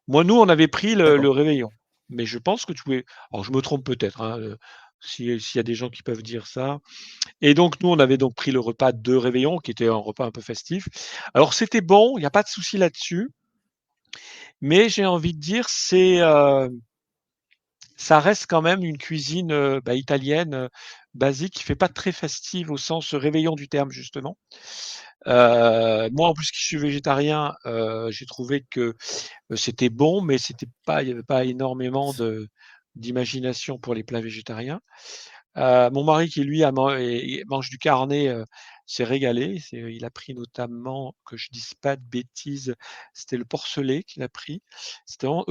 Moi, nous, on avait pris le D'accord. réveillon, mais je pense que tu pouvais alors je me trompe peut-être, hein, s'il y a des gens qui peuvent dire ça et donc nous, on avait donc pris le repas de réveillon qui était un repas un peu festif. Alors c'était bon, il y a pas de souci là-dessus, mais j'ai envie de dire ça reste quand même une cuisine, italienne, basique qui fait pas très festive au sens réveillon du terme justement. Moi en plus qui suis végétarien, j'ai trouvé que, c'était bon, mais il y avait pas énormément d'imagination pour les plats végétariens. Mon mari qui lui a man et mange du carné, s'est régalé. Il a pris notamment, que je dise pas de bêtises, c'était le porcelet qu'il a pris. C'était vraiment,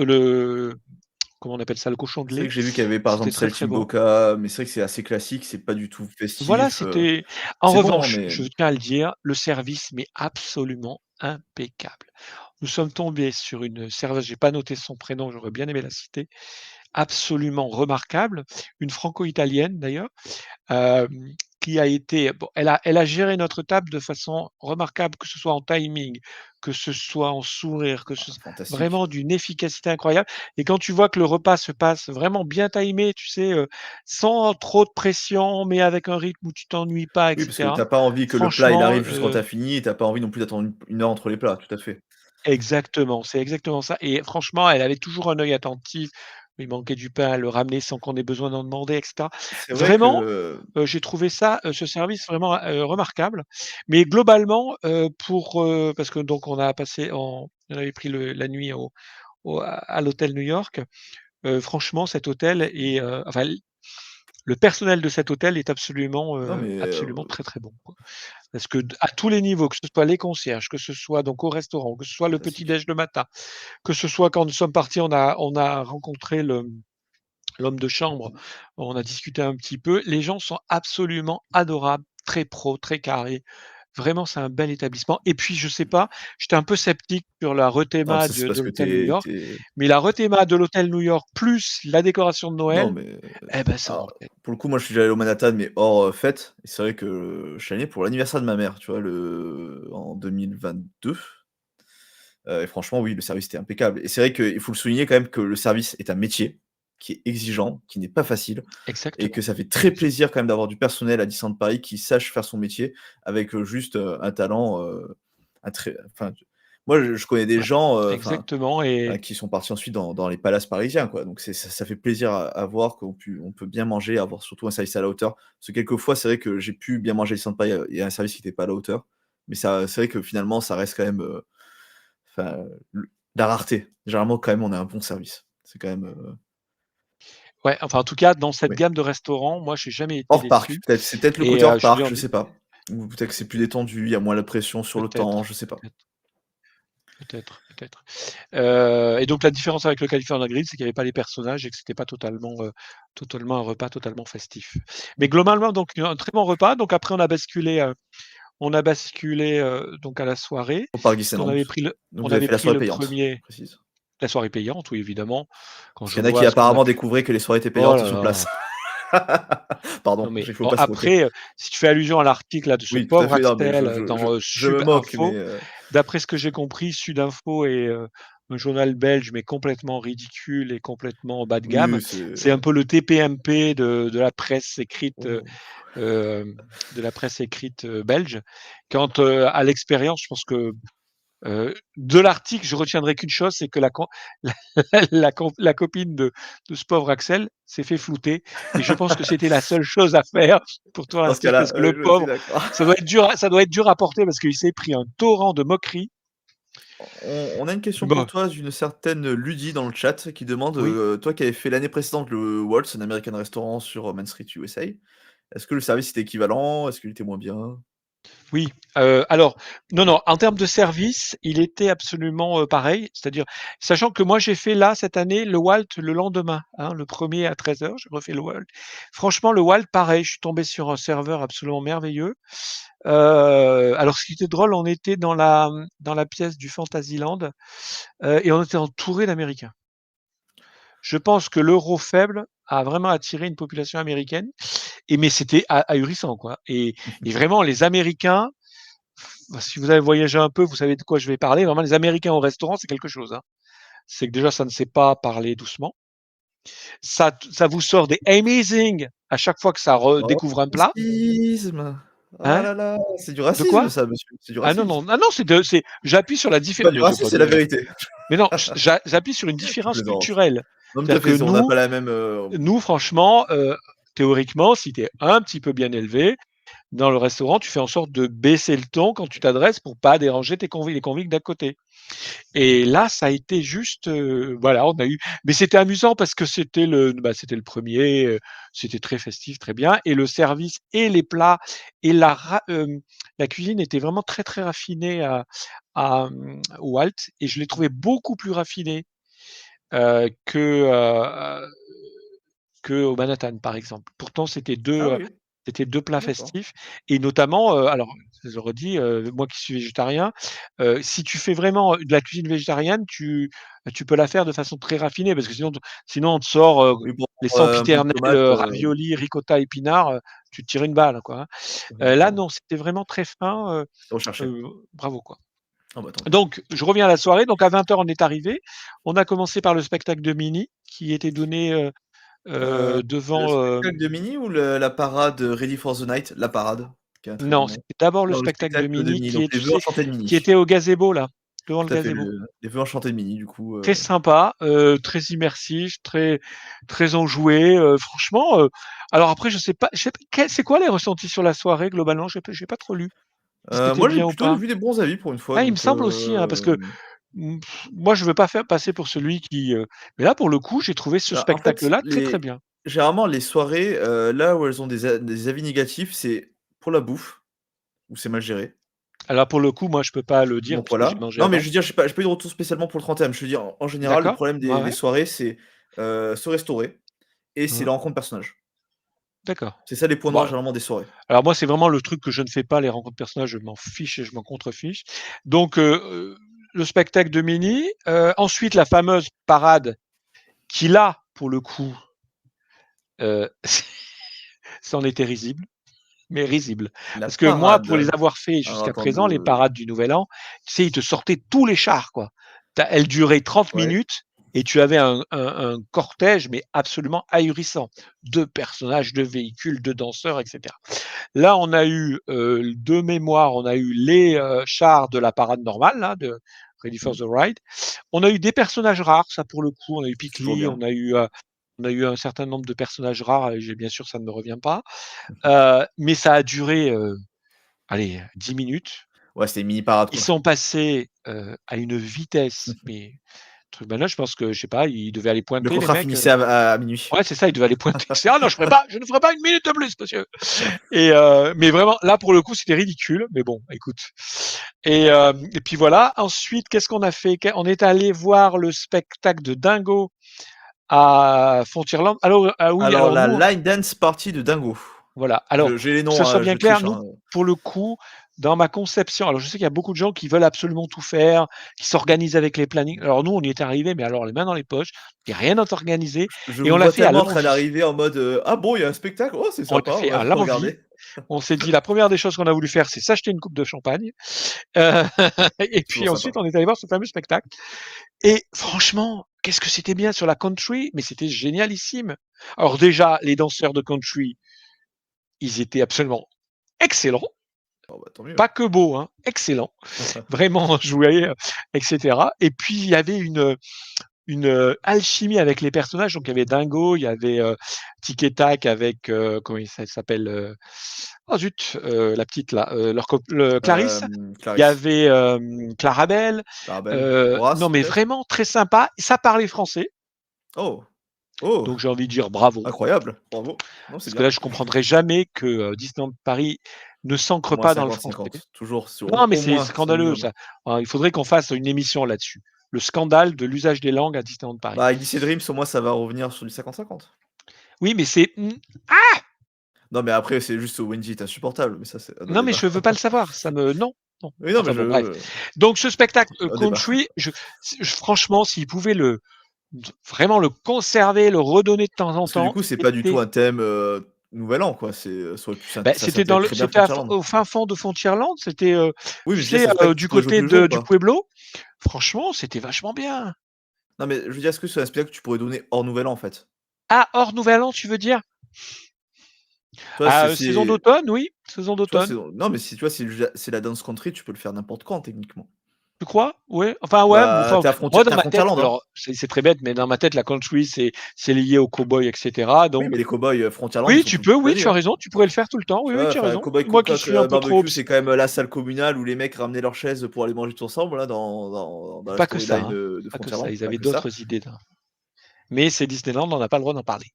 comment on appelle ça? Le cochon de C'est vrai lait. que j'ai vu qu'il y avait, par C'était exemple, très, très bon. saltimbocca, mais c'est vrai que c'est assez classique, c'est pas du tout Voilà, festif, c'était en c'est bon, hein, revanche, mais je tiens à le dire, le service, mais absolument impeccable. Nous sommes tombés sur une serveuse, j'ai pas noté son prénom, j'aurais bien aimé la citer, absolument remarquable, une franco-italienne d'ailleurs, hem, qui a été bon, elle a géré notre table de façon remarquable, que ce soit en timing, que ce soit en sourire, que ce soit fantastique. vraiment d'une efficacité incroyable et quand tu vois que le repas se passe vraiment bien timé, tu sais, sans trop de pression, mais avec un rythme où tu t'ennuies pas et Oui, parce que tu cetera. as pas envie que le plat, il Franchement, arrive juste quand tu as fini et tu as pas envie non plus d'attendre une heure entre les plats, tout à fait. exactement, c'est exactement ça et franchement, elle avait toujours un œil attentif. Il manquait du pain, elle le ramenait sans qu'on ait besoin d'en demander et cetera. C'est vrai Vraiment, que j'ai trouvé ça, ce service vraiment, remarquable. Mais globalement, parce que donc on avait pris la nuit à l'hôtel New York. Franchement cet hôtel est, enfin le personnel de cet hôtel est non, mais absolument très, très bon, quoi. Parce que à tous les niveaux, que ce soit les concierges, que ce soit donc au restaurant, que ce soit le petit fantastique. déj le matin, que ce soit quand nous sommes partis, on a rencontré l'homme de chambre, on a discuté un petit peu. Les gens sont absolument adorables, très pro, très carrés. Vraiment, c'est un bel établissement et puis je sais pas, j'étais un peu sceptique sur la Non, rethéma ça, c'est de parce que l'hôtel New York, tu es mais la rethéma de l'hôtel New York plus la décoration de non, Noël, mais eh ben, ça vaut alors, le coup. pour le coup, moi, je suis déjà allé au Manhattan, mais hors, fête et c'est vrai que je suis allé pour l'anniversaire de ma mère, tu vois? En 2022, et franchement, oui, le service était impeccable et c'est vrai qu'il faut le souligner quand même que le service est un métier qui est exigeant, qui n'est pas facile et que Exactement, ça fait très exactement. plaisir quand même d'avoir du personnel à Disneyland Paris qui sache faire son métier avec, juste, un talent, un très enfin, moi, je connais des Ouais, gens, exactement et qui sont partis ensuite dans les palaces parisiens, quoi. Donc ça fait plaisir à voir on peut bien manger, avoir surtout un service à la hauteur. Parce que quelquefois, c'est vrai que j'ai pu bien manger à Disneyland Paris, il y a un service qui était pas à la hauteur. Mais ça c'est vrai que finalement, ça reste quand même, enfin, la rareté. Généralement, quand même, on a un bon service. C'est quand même, ouais, enfin, en tout cas, dans cette oui. gamme de restaurants, moi, j'ai jamais été Hors parc, déçu peut-être, c'est peut-être le et côté hors je lui parc, en je sais pas. Ou peut-être que c'est plus détendu, il y a moins la pression sur le temps, peut-être, je sais pas. peut-être. Peut-être, peut-être. Et donc la différence avec le California Grill, c'est qu'il y avait pas les personnages et que c'était pas totalement un repas totalement festif. Mais globalement, donc un très bon repas. Donc après on a basculé, donc à la soirée, Au parc puisqu'on Disneyland. avait pris le Donc on vous avez avait fait la pris soirée le payante, je 1er précise. la soirée payante, oui évidemment. Quand Parce je qu'il y en a qui vois ce qu'on a apparemment pu découvraient que les soirées étaient oh payantes là sur là! place. Non Pardon, mais il faut bon pas se moquer. après, si tu fais allusion à l'article là de ce Oui, tout à pauvre fait, non, mais Axel, dans, je Sud me moque, mais Info, d'après ce que j'ai compris, Sud Info est, un journal belge, mais complètement ridicule et complètement bas de gamme. oui, c'est C'est un peu le TPMP de la presse écrite, oh, belge. Quant, à l'expérience, je pense que, de l'article, je retiendrai qu'une chose, c'est que la com la copine de ce pauvre Axel s'est fait flouter et je pense que c'était la seule chose à faire pour tourner dans ce l'article cas-là, parce que le je suis pauvre, d'accord. ça doit être dur à porter parce qu'il s'est pris un torrent de moqueries On a une question pour Bah, toi d'une certaine Ludi dans le chat qui demande, oui. toi qui avais fait l'année précédente le Waltz, un American Restaurant sur Main Street USA, est-ce que le service était équivalent? Est-ce qu'il était moins bien? Oui, alors non, en termes de service, il était absolument, pareil. C'est-à-dire sachant que moi j'ai fait là, cette année, le Walt le lendemain, hein, le 1er à 13h, j'ai refait le Walt. Franchement, le Walt, pareil, je suis tombé sur un serveur absolument merveilleux. Alors ce qui était drôle, on était dans la pièce du Fantasyland, et on était entouré d'Américains. Je pense que l'euro faible a vraiment attiré une population américaine mais c'était ahurissant, quoi et vraiment les Américains, si vous avez voyagé un peu, vous savez de quoi je vais parler. Vraiment, les Américains au restaurant, c'est quelque chose, hein. C'est que déjà, ça ne sait pas parler doucement. Ça vous sort des amazing à chaque fois que ça Oh, redécouvre un plat. racisme! Ah Hein? là là, c'est du De racisme quoi? ça, monsieur, c'est du Ah non, racisme. non, ah non, c'est j'appuie sur la C'est pas différence. du Mais c'est racisme, pas c'est la de vérité. mais non, j'appuie sur une Je différence plaisante. culturelle. Non, tout à C'est-à-dire que fait, on n'a pas la même, nous franchement, théoriquement, si tu es un petit peu bien élevé, dans le restaurant, tu fais en sorte de baisser le ton quand tu t'adresses pour pas déranger les convives d'à côté. Et là, ça a été juste, voilà, on a eu mais c'était amusant parce que c'était le 1er, c'était très festif, très bien et le service et les plats et la cuisine était vraiment très, très raffinée au Walt et je l'ai trouvé beaucoup plus raffiné, heu, que, heu qu'au Manhattan, par exemple. Pourtant, ah oui, c'était 2 plats d'accord. festifs et notamment, alors je le redis, moi qui suis végétarien, si tu fais vraiment de la cuisine végétarienne, tu peux la faire de façon très raffinée parce que sinon on te sort, Oui, bon, les un peu de sempiternels, tomate, raviolis, ricotta, épinards, tu te tires une balle, quoi, hein. Là exactement. non, c'était vraiment très fin, C'est recherché. bravo, quoi. Ah bah, tant mieux. Donc je reviens à la soirée, donc à 20h on est arrivé. On a commencé par le spectacle de Mini qui était donné, Le devant, spectacle de Mini ou le la parade, Ready for the Night? La parade, qui a un très bon non, nom. c'était d'abord le Non, le spectacle de spectacle de Mini Mini, qui donc est, les tu vœux sais, enchantés de qui Mini. était au gazebo là, devant le Tout à fait, gazebo. les vœux enchantés de Mini, du coup, Très sympa, très immersif, très très enjoué, franchement, alors après je sais pas c'est quoi les ressentis sur la soirée globalement? J'ai pas trop lu, si c'était moi, j'ai bien ou plutôt pas? vu des bons avis pour une fois, Ah, il me donc semble aussi, hein, parce que, moi je veux pas faire passer pour celui qui, mais là pour le coup, j'ai trouvé ce bah, en fait, spectacle-là très, très bien. généralement, les soirées, là où elles ont des avis négatifs, c'est pour la bouffe, où c'est mal géré. Alors pour le coup, moi je peux pas le dire Donc puisque j'ai voilà. mangé Non, mais avant. je veux dire, j'ai pas eu de retour spécialement pour le 31e. Je veux dire, en général, le D'accord, problème ouais, des ouais. soirées, c'est, se restaurer et c'est Mmh. la rencontre personnages. D'accord. C'est ça les points noirs Bah, généralement des soirées. alors moi, c'est vraiment le truc que je ne fais pas, les rencontres personnages, je m'en fiche et je m'en contrefiche. Donc, le spectacle de Mini, ensuite la fameuse parade qui là, pour le coup, heu, c'en était risible, mais risible. La Parce que moi, pour les parade. avoir fait Alors jusqu'à attendez, présent, les parades du Nouvel An, tu sais, ils te sortaient tous les chars, quoi. Elles duraient 30 ouais. minutes et tu avais un cortège, mais absolument ahurissant. 2 personnages, 2 véhicules, 2 danseurs et cetera. Là, on a eu, de mémoire, on a eu les, chars de la parade normale là, de Ready for Mmh, the Ride. On a eu des personnages rares, ça pour le coup, on a eu c'est toujours Pikely, bien. on a eu un certain nombre de personnages rares et j'ai bien sûr ça ne me revient pas. Mais ça a duré, allez, 10 minutes. Ouais, c'était une mini parade, Ils quoi. sont passés, à une vitesse, mais truc ben là, je pense que, je sais pas, ils devaient aller Le pointer les contrat mecs, finissait à minuit. ouais, c'est ça, ils devaient aller pointer. C'est: «Ah non, je ne ferai pas 1 minute de plus, monsieur». Mais vraiment, là, pour le coup, c'était ridicule, mais bon, écoute. Et puis voilà. Ensuite, qu'est-ce qu'on a fait? On est allé voir le spectacle de Dingo à Frontierland. Alors, ah oui, Alors alors la nous, line dance party de Dingo. voilà. Alors, J'ai les que ça noms, soit je bien clair, triche, nous, hein. pour le coup, dans ma conception, alors je sais qu'il y a beaucoup de gens qui veulent absolument tout faire, qui s'organisent avec les plannings. Alors nous, on y est arrivés, mais alors les mains dans les poches, il y a rien d'autre organisé Je et on vous l'a vois fait à tellement en train l'envi. d'arriver en mode, «Ah bon, il y a un spectacle? Oh, c'est On l'a sympa, fait on va à l'envi. regarder». On s'est dit la première des choses qu'on a voulu faire, c'est s'acheter une coupe de champagne. Heu, et Toujours puis sympa. ensuite, on est allé voir ce fameux spectacle et franchement, qu'est-ce que c'était bien sur la country, mais c'était génialissime. Alors déjà, les danseurs de country, ils étaient absolument excellents, Oh bah, tant mieux. pas que beaux, hein, excellents, vraiment joués, et cetera et puis il y avait alchimie avec les personnages. Donc il y avait Dingo, il y avait Tic et Tac avec comment il s'appelle oh zut, la petite là, Clarisse. Il y Clarisse. avait Clarabelle. Clarabelle. Horace, non mais peut-être vraiment très sympa. Ça parlait français. Oh. Oh. Donc j'ai envie de dire bravo. Incroyable. Bravo. Non, Parce c'est que bien. là, je comprendrai jamais que Disneyland Paris ne s'ancre Au moins pas dans le français. 50-50. Toujours sur Non, mais au c'est moins, scandaleux ça. Il faudrait qu'on fasse une émission là-dessus. Le scandale de l'usage des langues à Disneyland Paris. Bah, avec DC Dreams, au moins, ça va revenir sur du 50-50. Oui, mais c'est Non, mais après, c'est juste Wendy est insupportable. Mais ça, c'est un autre non, mais débat. je veux pas le savoir. Ça me non. Oui, non, Enfin, mais bon, bref. Donc ce spectacle Un débat. country, franchement, s'ils pouvaient vraiment le conserver, le redonner de temps en Parce que temps. du coup, c'est pas du tout un thème Nouvel An, quoi. C'est ça aurait pu c'était au fin fond de Frontierland. C'était oui, tu sais, du côté du Pueblo. Franchement, c'était vachement bien. Non, mais je veux dire, est-ce que c'est un spectacle que tu pourrais donner hors Nouvel An, en fait? Ah, hors Nouvel An, tu veux dire? Saison d'automne, oui. Saison d'automne. Non, mais si tu vois, c'est la dance country, tu peux le faire n'importe quand, techniquement. Tu crois? Ouais. Enfin, ouais. Bah, moi, dans ma tête, alors, c'est très bête, mais dans ma tête, la country, c'est lié aux cowboys, etc. Donc... Oui, mais les cowboys Frontierland. Oui, tu peux, oui, tu as raison. Tu pourrais le faire tout le temps. Oui, tu as raison. Moi qui suis un peu trop. C'est quand même la salle communale où les mecs ramenaient leurs chaises pour aller manger tous ensemble, là, dans la storyline de Frontierland. Ils avaient d'autres idées. Mais c'est Disneyland, on n'a pas le droit d'en parler.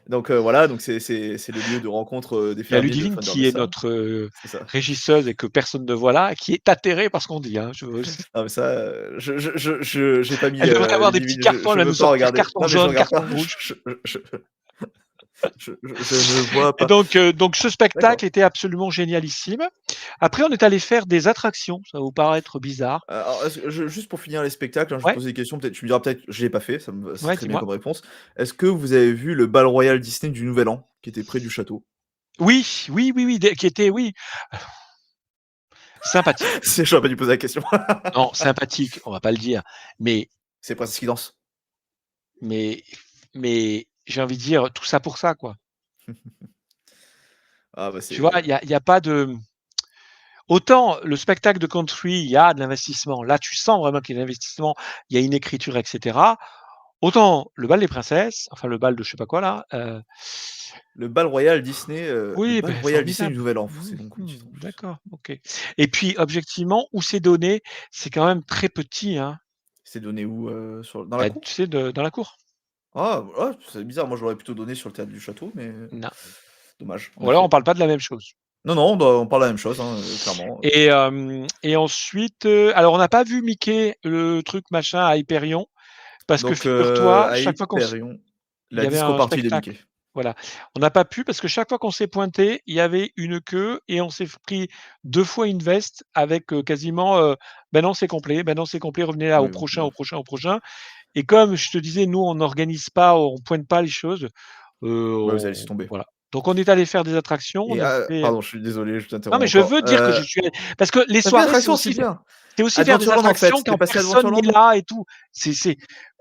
Donc voilà, donc c'est le lieu de rencontre des fermiers. Il y a Ludivine qui est notre régisseuse et que personne ne voit là, qui est atterrée par ce qu'on dit. Hein. Non mais ça, j'ai pas mis. Elle devrait avoir des petits cartons, elle nous sort carton jaune, carton rouge. Je ne vois pas. Et donc ce spectacle était absolument génialissime. Après, on est allé faire des attractions. Ça va vous paraître bizarre. Alors, juste pour finir les spectacles, je vais poser des questions. Peut-être, tu me diras peut-être, je l'ai pas fait. Ça me c'est très bien comme réponse. Est-ce que vous avez vu le bal royal Disney du Nouvel An, qui était près du château? Oui, qui était sympathique. J'aurais pas dû poser la question. Non, sympathique, on va pas le dire. Mais c'est Princesse qui danse. Mais j'ai envie de dire tout ça pour ça, quoi. Tu vois, il y a pas de. Autant le spectacle de country, il y a de l'investissement. Là, tu sens vraiment qu'il y a de l'investissement, il y a une écriture, etc. Autant le bal des princesses, enfin le bal de je sais pas quoi là. Le bal royal Disney. Oui, le bal royal Disney du Nouvel An. D'accord, ok. Et puis objectivement, où c'est donné, c'est quand même très petit, hein. C'est donné où dans la cour? Tu sais, dans la cour. Ah, c'est bizarre. Moi, je l'aurais plutôt donné sur le théâtre du château, mais non. Dommage. Ou alors, on parle pas de la même chose. Non, on parle de la même chose, hein, clairement. Et ensuite, alors on n'a pas vu Mickey, le truc machin à Hyperion, parce que figure-toi, chaque fois qu'on la disco party de Mickey. Voilà, on n'a pas pu parce que chaque fois qu'on s'est pointé, il y avait une queue et on s'est pris 2 fois une veste avec quasiment ben non c'est complet, revenez là au prochain. Et comme je te disais, nous on n'organise pas, on pointe pas les choses. Vous allez laisser tomber. Voilà. Donc on est allé faire des attractions. Pardon, je suis désolé, je t'interromps. Non mais je veux dire que je suis allé... parce que les soirées c'est aussi bien. C'est aussi faire des attractions quand personne n'est là et tout.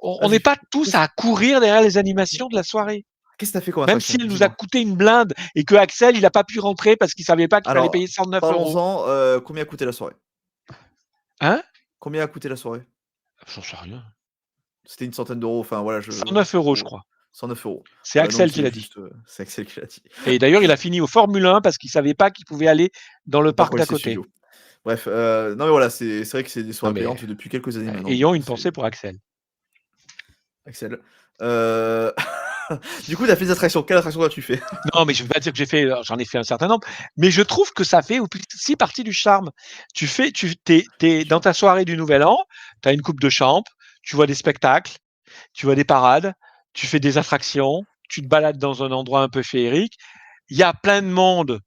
On n'est pas tous à courir derrière les animations de la soirée. Qu'est-ce que t'as fait comme Même s'il nous a coûté une blinde et que Axel il n'a pas pu rentrer parce qu'il savait pas qu'il fallait payer 109 €. Parlons-en, combien a coûté la soirée? Hein? Combien a coûté la soirée? J'en sais rien. C'était une centaine d'euros, enfin voilà. 109 €, je crois. 109 €. C'est Axel qui l'a dit. C'est Axel qui l'a dit. Et d'ailleurs, il a fini au Formule 1 parce qu'il savait pas qu'il pouvait aller dans le parc d'à côté. Bref, non mais voilà, c'est vrai que c'est des soirées payantes depuis quelques années maintenant. Ayons une pensée pour Axel. Axel. Du coup, tu as fait des attractions. Quelle attraction as-tu fait? Non, mais je ne veux pas dire que j'en ai fait un certain nombre, mais je trouve que ça fait aussi partie du charme. T'es dans ta soirée du Nouvel An, tu as une coupe de champ, tu vois des spectacles, tu vois des parades, tu fais des attractions, tu te balades dans un endroit un peu féerique. Il y a plein de monde,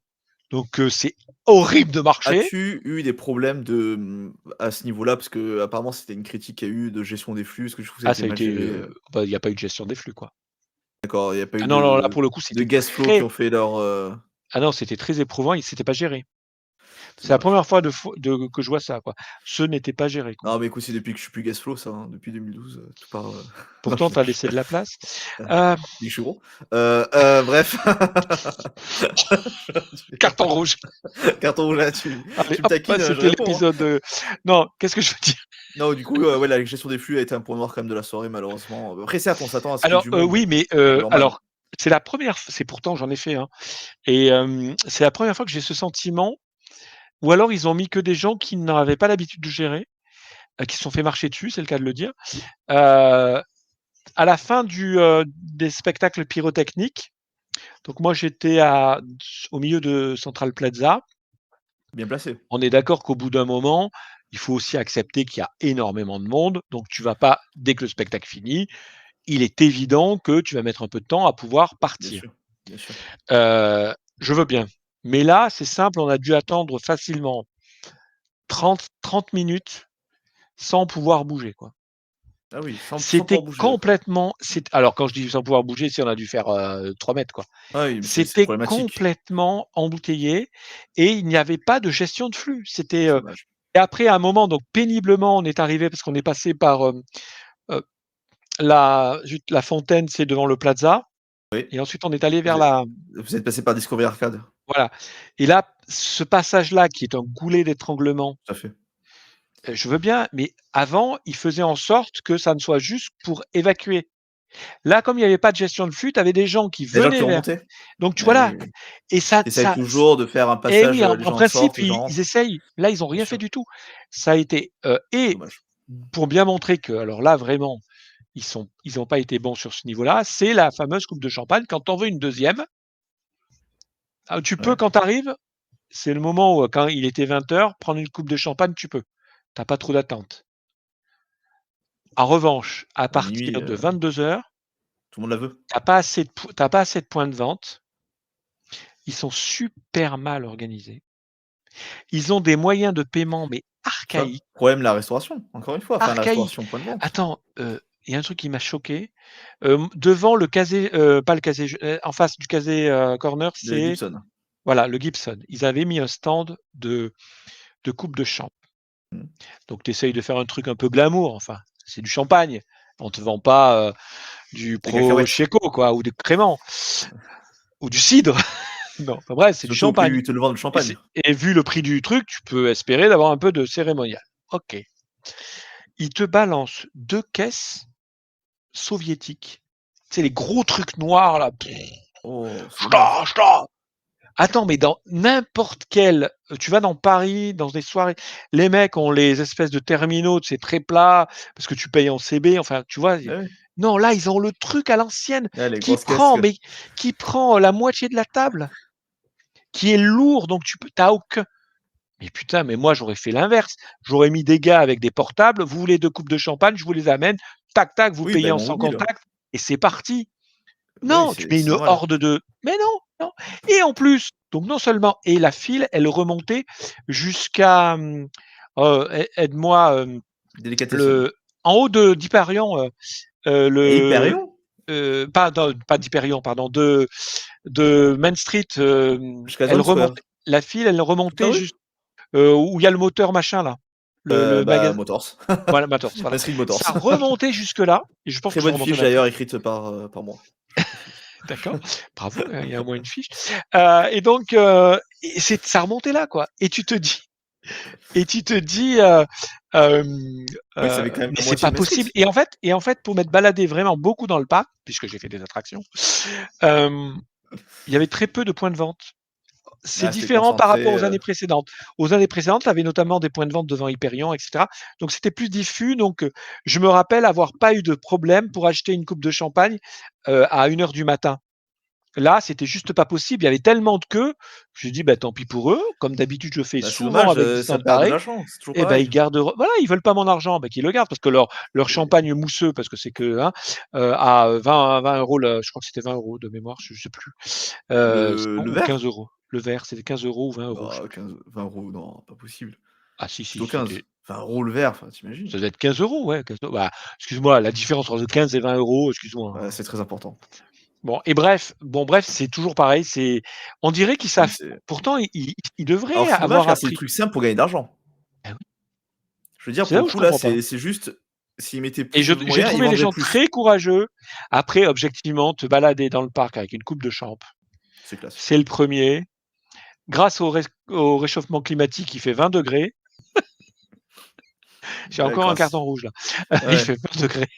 donc c'est horrible de marcher. As-tu eu des problèmes à ce niveau-là? Parce que apparemment c'était une critique qu'il y a eu de gestion des flux. Est-ce que je trouve que ça a été mal géré? Il n'y a pas eu de gestion des flux, quoi. D'accord, il n'y a pas eu là, pour le coup, de guest flow qui ont fait leur. Ah non, c'était très éprouvant, c'était pas géré. C'est la première fois que je vois ça, quoi. Ce n'était pas géré, quoi. Non, mais écoute, c'est depuis que je suis plus Gasflow, ça, hein, depuis 2012, tout part. Pourtant, tu as laissé de la place. Je suis gros. Bref. Carton rouge. Carton rouge là, tu Allez, me hop, taquines, je c'était réponds, hein. l'épisode. Non, qu'est-ce que je veux dire? Non, du coup, ouais, la gestion des flux a été un point noir quand même de la soirée, malheureusement. Après, certes, on s'attend à ce qu'il y ait Alors, du monde. oui, mais normal. alors, c'est la première. C'est pourtant, j'en ai fait, hein. Et c'est la première fois que j'ai ce sentiment. Ou alors, ils ont mis que des gens qui n'avaient pas l'habitude de gérer, qui se sont fait marcher dessus, c'est le cas de le dire. À la fin des spectacles pyrotechniques, donc moi j'étais au milieu de Central Plaza. Bien placé. On est d'accord qu'au bout d'un moment, il faut aussi accepter qu'il y a énormément de monde. Donc tu vas pas, dès que le spectacle finit, il est évident que tu vas mettre un peu de temps à pouvoir partir. Bien sûr. Je veux bien. Mais là, c'est simple, on a dû attendre facilement 30 minutes sans pouvoir bouger, quoi. Ah oui, sans C'était pouvoir bouger. complètement. Alors, quand je dis sans pouvoir bouger, si on a dû faire 3 mètres, quoi. Ah oui, mais c'est C'était problématique. complètement embouteillé et il n'y avait pas de gestion de flux. C'était. Dommage. Et après, à un moment, donc péniblement, on est arrivé parce qu'on est passé par la fontaine, c'est devant le Plaza. Oui. Et ensuite, on est allé vers la. Vous êtes passé par Discovery Arcade. Voilà. Et là, ce passage-là, qui est un goulet d'étranglement. Tout à fait. Je veux bien, mais avant, ils faisaient en sorte que ça ne soit juste pour évacuer. Là, comme il n'y avait pas de gestion de flux, tu avais des gens qui venaient vers. Donc, tu vois là. Et ça. Essaye toujours de faire un passage. Et oui, en principe, sortent, ils essayent. Là, ils n'ont rien fait du tout. Ça a été. Et dommage. pour bien montrer que, alors là, vraiment, ils n'ont pas été bons sur ce niveau-là, c'est la fameuse coupe de champagne. Quand tu en veux une deuxième, tu peux, quand tu arrives, c'est le moment où, quand il était 20h, prendre une coupe de champagne, tu peux. Tu n'as pas trop d'attente. En revanche, à partir de 22h, tout le monde la veut. Tu n'as pas assez de points de vente. Ils sont super mal organisés. Ils ont des moyens de paiement, mais archaïques. Problème la restauration, encore une fois. Enfin, la restauration point de vente. Attends, il y a un truc qui m'a choqué. Devant le casé, pas le casé, en face du casé corner, c'est le Gibson. Voilà, le Gibson. Ils avaient mis un stand de coupe de champ. Donc, tu essayes de faire un truc un peu glamour. Enfin, c'est du champagne. On ne te vend pas du Prosecco, quoi, ou du crément, ou du cidre. Non, enfin, bref, c'est du champagne. Ils te le vendent le champagne. Et vu le prix du truc, tu peux espérer d'avoir un peu de cérémonial. Ok. Ils te balancent 2 caisses soviétiques. C'est les gros trucs noirs, là. Attends, mais dans n'importe quel. Tu vas dans Paris, dans des soirées, les mecs ont les espèces de terminaux, c'est très plat, parce que tu payes en CB, enfin, tu vois. Non, là, ils ont le truc à l'ancienne, qui prend la moitié de la table, qui est lourd, donc t'as aucun. Mais putain, mais moi, j'aurais fait l'inverse. J'aurais mis des gars avec des portables, vous voulez 2 coupes de champagne, je vous les amène, tac, tac, vous payez en sans contact, et c'est parti. Non, tu mets une horde de. Mais non. Et en plus, donc non seulement, et la file, elle remontait jusqu'à. Aide-moi. En haut d'Hyperion. Hyperion pas d'Hyperion, pardon. De Main Street. La file, elle remontait juste. Où il y a le moteur machin, là. Le magasin. Motors. Voilà, Motors. Voilà. Motors. Ça remontait jusque-là. Et je pense Très bonne fiche d'ailleurs écrite par moi. D'accord, bravo, il y a au moins une fiche. Et donc, ça remontait là, quoi. Et tu te dis, mais c'est pas possible. Et en fait, pour m'être baladé vraiment beaucoup dans le parc, puisque j'ai fait des attractions, il y avait très peu de points de vente. C'est différent par rapport aux années précédentes. Aux années précédentes, tu avais notamment des points de vente devant Hyperion, etc. Donc, c'était plus diffus. Donc, je me rappelle avoir pas eu de problème pour acheter une coupe de champagne à 1h du matin. Là, c'était juste pas possible. Il y avait tellement de queues. Je me dis, tant pis pour eux. Comme d'habitude, je fais souvent avec des stands pareils. Et ils garderont. Voilà, ils veulent pas mon argent, qu'ils le gardent parce que leur champagne mousseux, parce que c'est que à 20 euros, je crois que c'était 20 euros de mémoire, je sais plus. Le verre 15 euros. Le verre, c'était 15 euros ou 20 euros. 20 euros, non, pas possible. Ah si. 15. 20 euros le verre, t'imagines. Ça doit être 15 euros, ouais. Excuse-moi, la différence entre 15 et 20 euros, excuse-moi. C'est très important. Bon, c'est toujours pareil. On dirait qu'ils savent. Pourtant, ils devraient Alors, c'est dommage avoir car c'est des appris. trucs simples pour gagner de l'argent. Ah oui. Je veux dire, C'est pour là le où je coup, là, comprends pas. c'est juste, s'ils mettaient Et plus j'ai de moyens, ils trouvé les vendraient gens plus. très courageux. Après, objectivement, te balader dans le parc avec une coupe de champ, C'est classe. c'est le premier. Grâce au réchauffement climatique, il fait 20 degrés. J'ai encore un carton rouge là. Il Ouais. fait 20 degrés.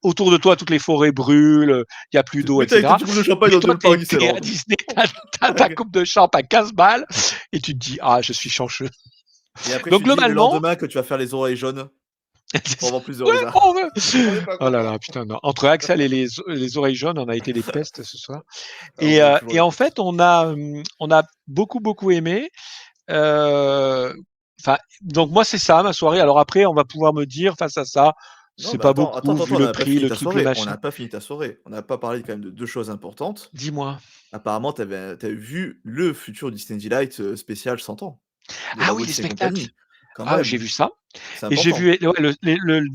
Autour de toi, toutes les forêts brûlent, il n'y a plus d'eau, Oui, t'as etc. avec une coupe de champagne Mais dans toi, le parc t'es Disneyland. à Disney, t'as ta coupe de champ à 15 balles et tu te dis, ah, je suis chanceux. Et après, Donc, tu te dis le globalement, lendemain que tu vas faire les oreilles jaunes pour avoir plus de ouais, réserves. on veut. Oh là là, putain, non. Entre Axel et les oreilles jaunes, on a été des pestes ce soir. Et en fait, on a beaucoup aimé. Donc moi, c'est ça, ma soirée. Alors après, on va pouvoir me dire, face à ça, c'est pas beaucoup, vu on le n'a pas prix, fini le ta truc, le soirée. On machin. n'a pas fini ta soirée. On n'a pas parlé quand même de 2 choses importantes. Dis-moi. Apparemment, t'avais vu le futur Disney Delight spécial 100 ans de Ah la oui, Walt les Disney spectacles. Company. Quand Ah, même, j'ai vu ça. c'est Et j'ai important. vu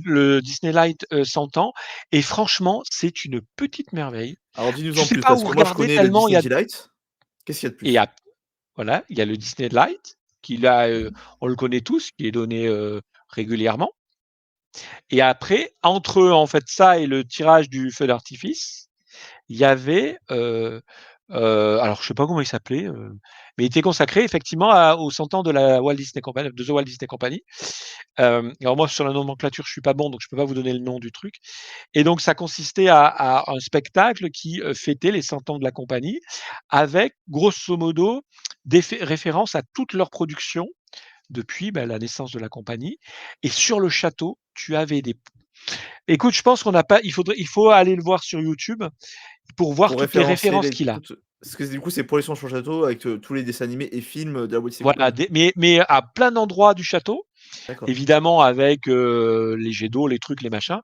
le Disney Light 100 ans. Et franchement, c'est une petite merveille. Alors dis-nous Je en sais plus, pas parce où que moi je regarder connais le tellement il y Disney a. Delight. Qu'est-ce qu'il y a de Et plus? voilà, il y a le Disney Light, qui là, on le connaît tous, qui est donné régulièrement. Et après, entre en fait ça et le tirage du feu d'artifice, il y avait, alors je sais pas comment il s'appelait, mais il était consacré effectivement aux 100 ans de la Walt Disney Company, de The Walt Disney Company. Alors moi sur la nomenclature je suis pas bon, donc je peux pas vous donner le nom du truc. Et donc ça consistait à un spectacle qui fêtait les 100 ans de la compagnie, avec grosso modo des références à toutes leurs productions depuis la naissance de la compagnie. Et sur le château, tu avais des. Écoute, je pense qu'on n'a pas. Il faut aller le voir sur YouTube pour voir Pour toutes les référencer références qu'il a. parce que du coup, c'est Projection sur le château avec tous les dessins animés et films de la Walt Disney Voilà, Company. mais à plein d'endroits du château, D'accord. évidemment avec les jets d'eau, les trucs, les machins.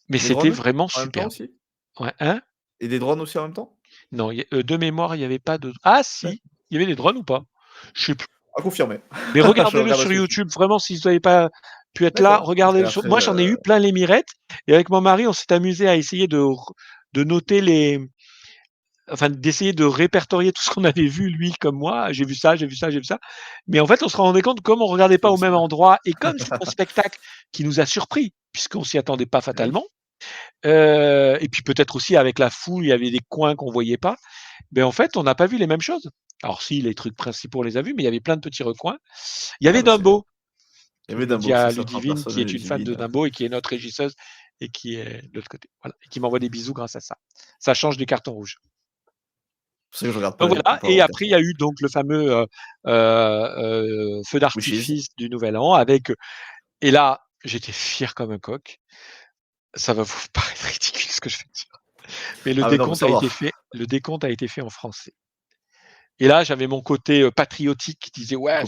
Mais Des c'était drones vraiment en même temps super. aussi? Ouais, hein? Et des drones aussi en même temps? Non, de mémoire, il n'y avait pas de. Ah si, il y avait des drones ou pas? Je sais plus. À confirmer. Mais Je regardez-le regarderai sur ce YouTube, vraiment, si vous n'avez pas pu être là, D'accord. Ça a regardez-le. l'air très, Moi, j'en ai eu plein les mirettes. Et avec mon mari, on s'est amusé à essayer de noter d'essayer de répertorier tout ce qu'on avait vu, lui comme moi. J'ai vu ça, j'ai vu ça, j'ai vu ça. Mais en fait, on se rendait compte, comme on regardait pas au même endroit, et comme c'est un spectacle qui nous a surpris, puisqu'on s'y attendait pas fatalement, et puis peut-être aussi avec la foule, il y avait des coins qu'on voyait pas. Ben en fait, on n'a pas vu les mêmes choses. Alors si, les trucs principaux, on les a vus, mais il y avait plein de petits recoins. Il y avait Dumbo. Il y avait Je le dis Dumbo, à c'est ça, un Ludivine, qui est personnage une fan de Ludivine. Dumbo et qui est notre régisseuse et qui est de l'autre côté. Voilà. Et qui m'envoie des bisous grâce à ça. Ça change des cartons rouges. C'est que je regarde pas. Donc voilà. Et après, il y a eu donc le fameux feu d'artifice du Nouvel An avec. Et là, j'étais fier comme un coq. Ça va vous paraître ridicule ce que je vais dire. Mais le décompte a été fait. Le décompte a été fait en français. Et là, j'avais mon côté patriotique qui disait ouais,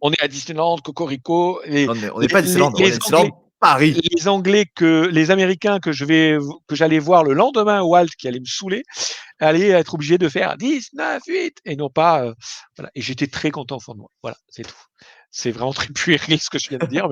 on est à Disneyland, Cocorico. Non, mais on n'est pas à Disneyland, on est à Disneyland Paris. Les Américains que j'allais voir le lendemain, Walt, qui allait me saouler, allaient être obligés de faire 19, 8 et non pas. Voilà. Et j'étais très content au fond de moi. Voilà, c'est tout. C'est vraiment très puéril ce que je viens de dire,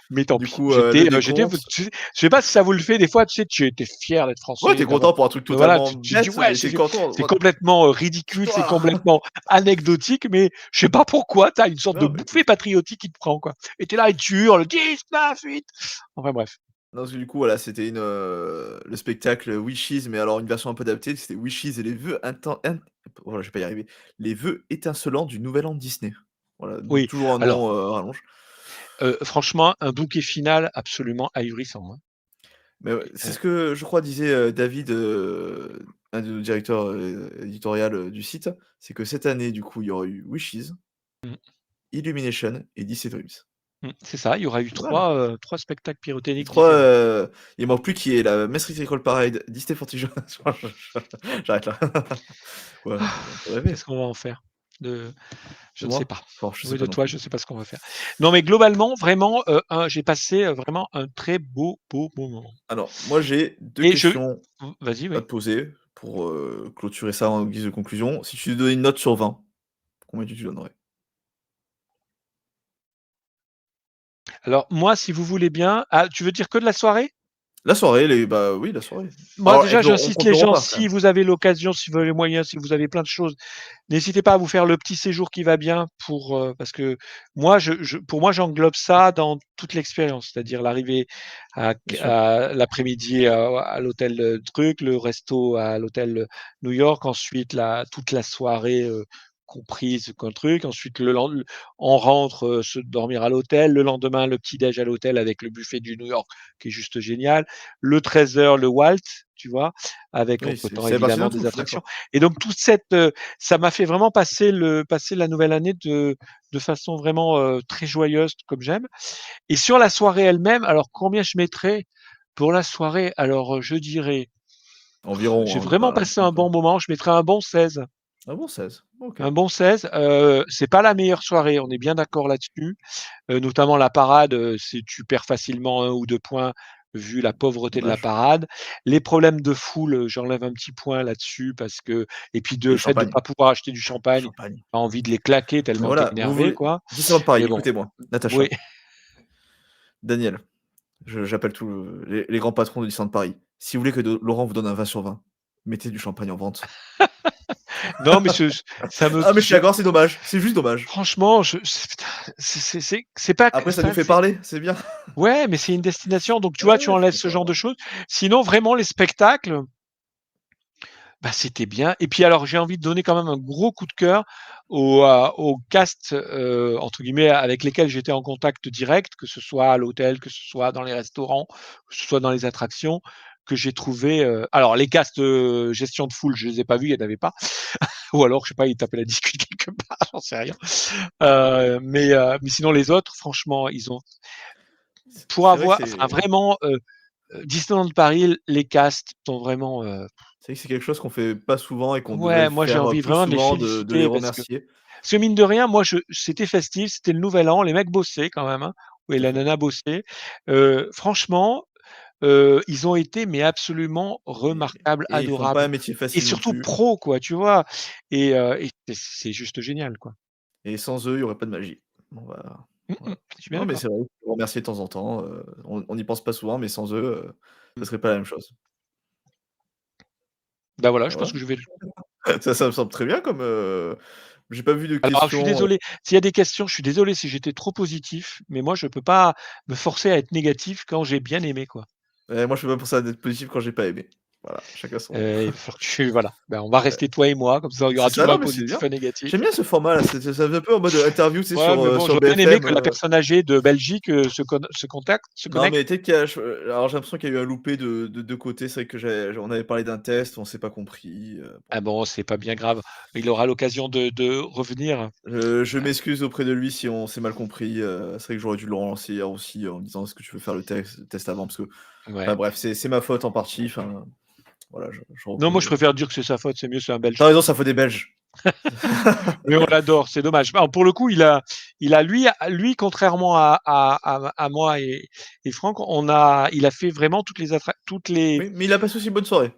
mais tant pis. Je sais pas si ça vous le fait des fois, tu sais, tu étais fier d'être français. Ouais, t'es content pour un truc totalement bête, ouais, c'est complètement ridicule, c'est complètement anecdotique, mais je sais pas pourquoi, t'as une sorte de bouffée patriotique qui te prend, quoi. Et t'es là et tu hurles 19, 8. Enfin bref. Non, parce que du coup, voilà, c'était le spectacle Wishes, mais alors une version un peu adaptée, c'était Wishes et les vœux voilà, je vais pas y arriver. Les vœux étincelants du Nouvel An Disney. Voilà, oui. Toujours un nom rallonge. Franchement, un bouquet final absolument ahurissant. Hein. Mais ouais, c'est ce que je crois disait David, un de nos directeurs éditorial du site, c'est que cette année, du coup, il y aura eu Wishes, Illumination et Disney Dreams. C'est ça, il y aura eu trois spectacles pyrotechniques. Il manque plus qui est la Mass Recall Parade, Disney Fortune. J'arrête là. Ouais, qu'est-ce qu'on va en faire je ne sais pas. De toi, je ne sais pas ce qu'on va faire. Non, mais globalement, vraiment, j'ai passé vraiment un très beau moment. Alors, moi, j'ai 2 questions à te poser pour clôturer ça en guise de conclusion. Si tu devais donner une note sur 20, combien tu donnerais? Alors, moi, si vous voulez bien... Ah, tu veux dire que de la soirée? La soirée, oui, la soirée. Moi, Alors, déjà, on j'insiste compte les le gens, repas, quand si même. vous avez l'occasion, si vous avez les moyens, si vous avez plein de choses, n'hésitez pas à vous faire le petit séjour qui va bien parce que moi, pour moi, j'englobe ça dans toute l'expérience, c'est-à-dire l'arrivée Bien sûr. à l'après-midi à l'hôtel truc, le resto à l'hôtel New York, ensuite toute la soirée comprise qu'un truc, ensuite on rentre se dormir à l'hôtel, le lendemain le petit-déj à l'hôtel avec le buffet du New York qui est juste génial, le 13h le Walt, tu vois, avec Oui, entre temps c'est partie d'un évidemment tout, des je suis attractions. d'accord. Et donc ça m'a fait vraiment passer la nouvelle année de façon vraiment très joyeuse comme j'aime. Et sur la soirée elle-même, alors combien je mettrais pour la soirée? Alors je dirais, Environ, j'ai hein, de vraiment pas passé un bon moment, je mettrais un bon 16. Ah bon, 16. OK. Un bon 16, c'est pas la meilleure soirée, on est bien d'accord là-dessus. Notamment la parade, tu perds facilement 1 ou 2 points vu la pauvreté de la Dommage. parade. Les problèmes de foule, j'enlève un petit point là-dessus et puis Et le fait de champagne. pas pouvoir acheter du champagne, Champagne. tu as envie de les claquer Mais tellement tu es voilà, vous énervé, voulez quoi. Disneyland Paris, Mais bon, écoutez-moi, oui. Natacha, Daniel, j'appelle tous les grands patrons de Disneyland Paris. Si vous voulez que Laurent vous donne un 20 sur 20, mettez du champagne en vente. Non, mais ça me Ah mais je suis d'accord, c'est dommage, c'est juste dommage. franchement, putain, c'est pas que Après ça nous ça fait c'est parler, c'est bien. ouais, mais c'est une destination, donc tu vois, Ouais, tu je suis enlèves ce genre de d'accord. choses. Sinon, vraiment, les spectacles, bah, c'était bien. Et puis alors, j'ai envie de donner quand même un gros coup de cœur au cast, entre guillemets, avec lesquels j'étais en contact direct, que ce soit à l'hôtel, que ce soit dans les restaurants, que ce soit dans les attractions, que j'ai trouvé, alors les castes, gestion de foule, je les ai pas vus, il y en avait pas. Ou alors, je sais pas, ils tapaient la discute quelque part, j'en sais rien. Mais sinon les autres, franchement, ils ont pour C'est vrai que avoir enfin vraiment, Disneyland Paris, les castes sont vraiment, c'est vrai que c'est quelque chose qu'on fait pas souvent et qu'on devrait ouais, moi j'ai faire, envie plus vraiment de les souvent, de les féliciter remercier. parce que mine de rien, moi c'était festif, c'était le nouvel an, les mecs bossaient quand même, hein. Oui, Tout à la fait. nana bossait. Franchement, ils ont été mais absolument Et remarquables, et ils font pas un adorables métier et facile non surtout plus pros quoi, tu vois? Et c'est juste génial, quoi. et sans eux, il y aurait pas de magie. Bon bah, Je voilà. suis bien Non mais d'accord. c'est vrai, faut remercier de temps en temps, on n'y pense pas souvent, mais sans eux, ça Mmh. serait pas la même chose. Bah, voilà, Bah, je pense voilà. que je vais Ça me semble très bien comme, j'ai pas vu de alors je suis questions, désolé, s'il y a des questions, je suis désolé si j'étais trop positif, mais moi je peux pas me forcer à être négatif quand j'ai bien aimé, quoi. moi je fais pas pour ça d'être positif quand j'ai pas aimé. Voilà, chacun son Il va falloir que voilà, ben, on va ouais. rester toi et moi, comme ça il y C'est aura ça, toujours non un mais c'est positif, bien. un négatif. J'aime bien ce format-là, ça fait un peu en mode, interview, tu sais, Ouais, mais bon, sur j'aurais bien aimé BFM, que la personne âgée de Belgique, se Non, connecte. mais peut-être qu'il y a alors j'ai l'impression qu'il y a eu un loupé de 2 côtés. C'est vrai que on avait parlé d'un test, on s'est pas compris, bon. Ah bon, c'est pas bien grave, il aura l'occasion de revenir. Je m'excuse auprès de lui si on s'est mal compris, c'est vrai que j'aurais dû le relancer hier aussi en me disant: «Est-ce que tu veux faire le test avant?» parce que enfin Ouais. bref, c'est ma faute en partie, enfin voilà, je Non, moi reconnais. je préfère dire que c'est sa faute, c'est mieux, c'est un Tu Belge. raison, ça faute des Belges. Mais on l'adore, c'est dommage. Bon, pour le coup, lui, contrairement à moi et Franck, il a fait vraiment toutes les. Oui, mais il a passé aussi une bonne soirée.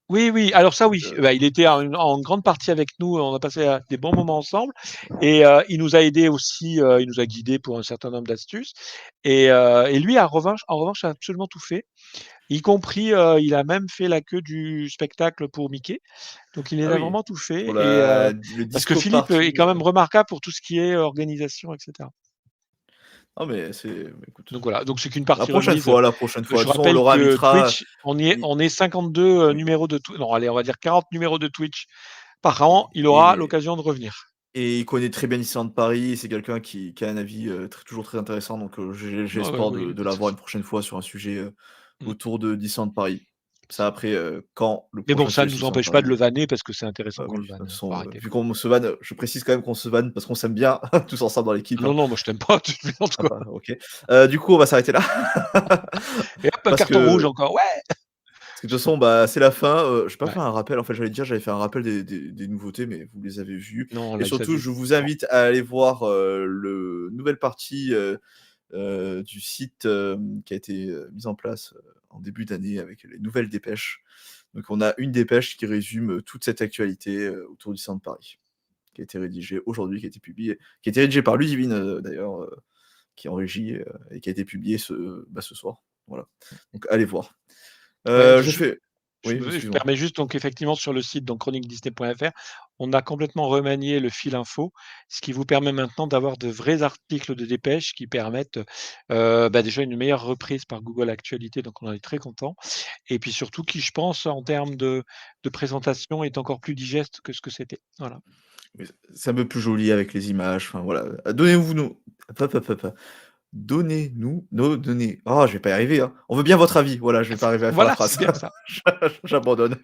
Oui, oui. Alors ça, Donc oui. Bah, il était en grande partie avec nous. On a passé des bons moments ensemble, et il nous a aidés aussi. Il nous a guidés pour un certain nombre d'astuces. Et lui, en revanche, a absolument tout fait, y compris, il a même fait la queue du spectacle pour Mickey. Donc il les Ah a oui, vraiment tout pour fait le parce que disco Philippe est party, quand même remarquable pour tout ce qui est organisation et cetera. non mais écoute, Donc voilà, donc c'est qu'une partie remise. la prochaine fois. Je De toute façon, on rappelle leur que invitera. Twitch, Il on est 52, Oui, numéros de Twitch. Non, allez, on va dire 40 numéros de Twitch par an. Il aura et l'occasion de revenir. Et il connaît très bien Disneyland Paris, c'est quelqu'un qui a un avis, toujours très intéressant, donc j'ai Ouais, ouais, espoir oui, de pas de l'avoir souci. une prochaine fois sur un sujet, Mmh. autour de Disneyland Paris. Ça après, quand le Mais bon, prochain ça sujet ne sur nous Disneyland empêche pas de Paris, le vanner parce que c'est intéressant bah qu'on oui, le de toute vanne, faut façon, arrêter, vu quoi. qu'on se vanne, je précise quand même qu'on se vanne parce qu'on s'aime bien tous ensemble dans l'équipe, Non, hein. non, moi je t'aime pas, tu plaisantes, Ah quoi. bah OK. Du coup, on va s'arrêter là. Et hop, un Parce carton rouge que encore, ouais! de toute façon, bah, c'est la fin, j'ai pas Ouais. fait un rappel, en fait, j'allais faire un rappel des nouveautés, mais vous les avez vues Non, on et l'a surtout, déjà je vu. vous invite à aller voir, le nouvelle partie, du site, qui a été, mise en place, en début d'année avec les nouvelles dépêches. Donc on a une dépêche qui résume, toute cette actualité, autour du Disneyland Paris, qui a été rédigée aujourd'hui, qui a été rédigée par Ludivine, d'ailleurs, qui est en régie, et qui a été publiée ce soir. Voilà, donc allez voir. Ouais, Je fais oui, je excuse-moi. permets juste donc effectivement sur le site donc chroniquedisney.fr, on a complètement remanié le fil info, ce qui vous permet maintenant d'avoir de vrais articles de dépêche qui permettent, déjà une meilleure reprise par Google Actualités, donc on en est très content et puis surtout qui, je pense, en termes de présentation est encore plus digeste que ce que c'était. Voilà. Oui, c'est un peu plus joli avec les images, enfin voilà. Donnez-vous nous hop, hop, hop, hop. Donnez-nous nos données. Ah, je vais pas y arriver, hein. On veut bien votre avis. Voilà, je vais pas arriver à faire la Voilà, c'est phrase. bien ça. J'abandonne.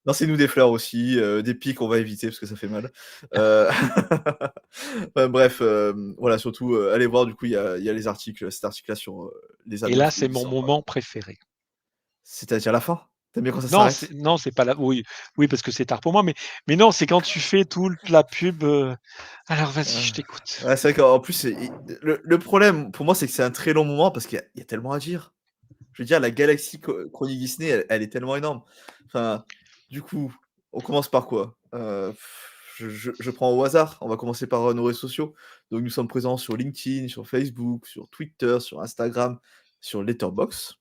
Lancez-nous des fleurs aussi, des pics, on va éviter parce que ça fait mal. Heu, bref, voilà, surtout, allez voir du coup, il y a les articles, cet article-là sur, les Et là, annonces de c'est mon Disneyland. moment préféré. C'est-à-dire la fin? Tu aimes bien quand ça Non, s'arrête? c'est pas la oui, oui, parce que c'est tard pour moi, mais non, c'est quand tu fais toute la pub, alors vas-y, Ah. je t'écoute. Ouais, c'est vrai qu'en plus, c'est le problème pour moi, c'est que c'est un très long moment parce qu'il y a tellement à dire. Je veux dire, la galaxie Chronique Disney, elle est tellement énorme. Enfin, du coup, on commence par quoi? Je prends au hasard. On va commencer par, nos réseaux sociaux. Donc nous sommes présents sur LinkedIn, sur Facebook, sur Twitter, sur Instagram, sur Letterboxd.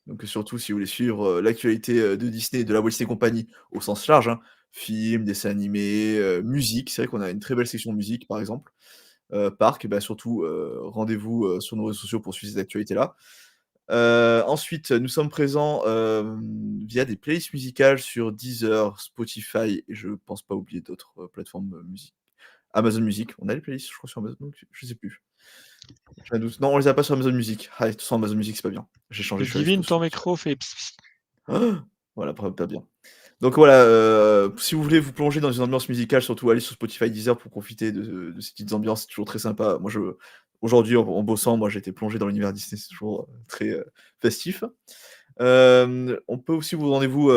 Donc surtout si vous voulez suivre, l'actualité, de Disney et de la Walt Disney Company au sens large, hein. Films, dessins animés, musique. C'est vrai qu'on a une très belle section musique, par exemple. Parcs et bah, surtout, rendez-vous, sur nos réseaux sociaux pour suivre ces actualités-là. Ensuite, nous sommes présents, via des playlists musicales sur Deezer, Spotify et je pense pas oublier d'autres, plateformes, musique. Amazon Music. On a les playlists, je crois, sur Amazon Music? Je sais plus. J'ai un doute. Non, on les a pas sur Amazon Music. Ah, de toute façon, Amazon Music, c'est pas bien. J'ai changé, je suis allé Ludivine, sur ton Spotify. micro fait ps, ps. Voilà, pas bien. Donc voilà, si vous voulez vous plonger dans une ambiance musicale, surtout allez sur Spotify, Deezer pour profiter de ces petites ambiances, c'est toujours très sympa. Moi, aujourd'hui, en bossant, moi, j'ai été plongé dans l'univers Disney, c'est toujours, très, festif. On peut aussi vous rendez-vous,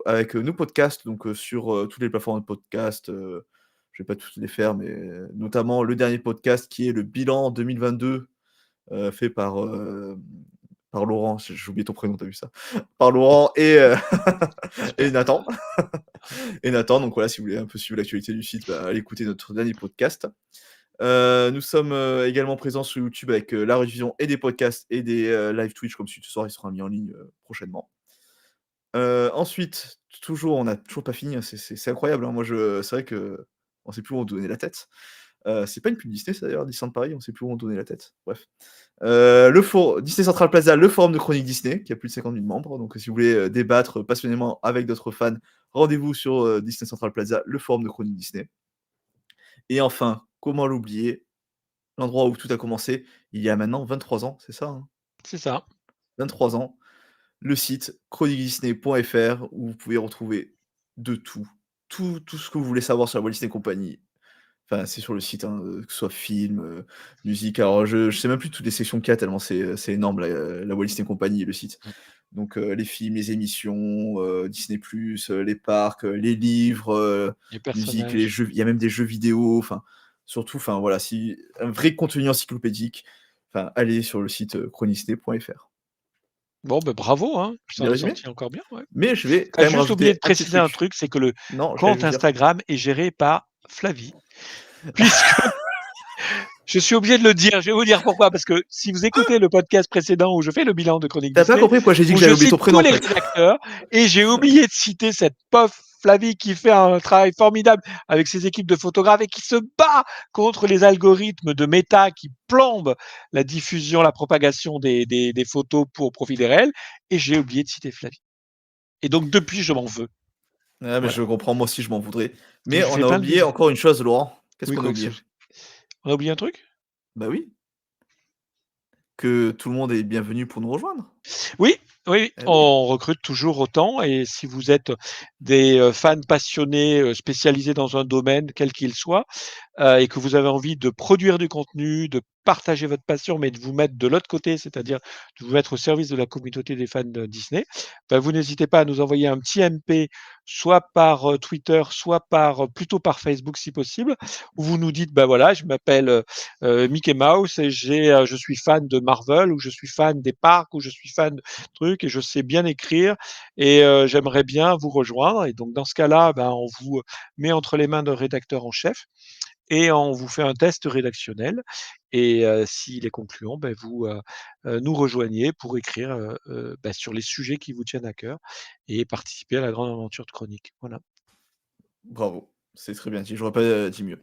avec, nos podcasts, donc, sur, toutes les plateformes de podcast, je vais pas toutes les faire, mais notamment le dernier podcast qui est le bilan 2022, fait par Laurent, j'ai oublié ton prénom, tu as vu ça? Par Laurent et et Nathan. Et Nathan, donc voilà, si vous voulez un peu suivre l'actualité du site, bah, allez écouter notre dernier podcast. Nous sommes, également présents sur YouTube avec, la rediffusion et des podcasts et des, live Twitch comme ce soir, il sera mis en ligne, prochainement. Ensuite, toujours on n'a toujours pas fini, hein, c'est incroyable, hein. Moi c'est vrai qu'on sait plus où on donnait la tête. C'est pas une pub Disney ça d'ailleurs, Disneyland Paris, on sait plus où on donnait la tête. Bref. Le for Disney Central Plaza, le forum de chronique Disney, qui a plus de 50 000 membres. Donc si vous voulez, débattre passionnément avec d'autres fans, rendez-vous sur, Disney Central Plaza, le forum de chronique Disney. Et enfin, comment l'oublier, l'endroit où tout a commencé, il y a maintenant 23 ans, c'est ça, hein? C'est ça. 23 ans, le site chroniquedisney.fr où vous pouvez retrouver de tout. Tout ce que vous voulez savoir sur la Walt Disney Company. Enfin, c'est sur le site, hein, que ce soit film, musique. Alors je sais même plus toutes les sections qu'il y a tellement c'est énorme la Walt Disney Company, le site. Donc les films, les émissions, Disney+, les parcs, les livres, Les musique, les personnages. jeux, il y a même des jeux vidéo, enfin, surtout, enfin voilà, si un vrai contenu encyclopédique, enfin, allez sur le site, chroniquedisney.fr. Bon, bravo, hein, tu J'ai t'en bien es résumé? sorti encore bien, ouais. Mais je vais Tu as quand même juste oublié rajouter de un petit préciser un truc. truc, c'est que le Non, j'allais compte le dire. Instagram est géré par Flavie. Puisque je suis obligé de le dire, je vais vous dire pourquoi, parce que si vous écoutez le podcast précédent où je fais le bilan de Chronique Tu as pas Disney, compris pourquoi j'ai dit où que je j'avais oublié cite ton tous prénom, en les fait? rédacteurs et j'ai oublié de citer cette pauvre Flavie qui fait un travail formidable avec ses équipes de photographes et qui se bat contre les algorithmes de Meta qui plombent la diffusion, la propagation des photos pour profit des réels et j'ai oublié de citer Flavie. Et donc depuis, je m'en veux. Ouais, mais Voilà. je comprends, moi aussi je m'en voudrais. Donc Mais je on fais a plein de oublié bisous. encore une chose, Laurent. Qu'est-ce Oui, qu'on a quoi que oublié? ce on a oublié un truc? Bah oui, que tout le monde est bienvenu pour nous rejoindre. Oui, oui, Eh oui. on recrute toujours autant et si vous êtes des, fans passionnés, spécialisés dans un domaine quel qu'il soit, et que vous avez envie de produire du contenu, de partager votre passion, mais de vous mettre de l'autre côté, c'est-à-dire de vous mettre au service de la communauté des fans de Disney, bah, vous n'hésitez pas à nous envoyer un petit MP, soit par, Twitter, soit par, plutôt par Facebook si possible, où vous nous dites: «Bah, voilà, je m'appelle, Mickey Mouse et je suis fan de Marvel» ou «Je suis fan des parcs» ou «Je suis fan de trucs et je sais bien écrire et j'aimerais bien vous rejoindre» et donc dans ce cas-là, ben, on vous met entre les mains d'un rédacteur en chef et on vous fait un test rédactionnel et s'il est concluant, vous, nous rejoignez pour écrire, sur les sujets qui vous tiennent à cœur et participer à la grande aventure de chronique. Voilà. Bravo, c'est très bien dit, j'aurais pas, dit mieux.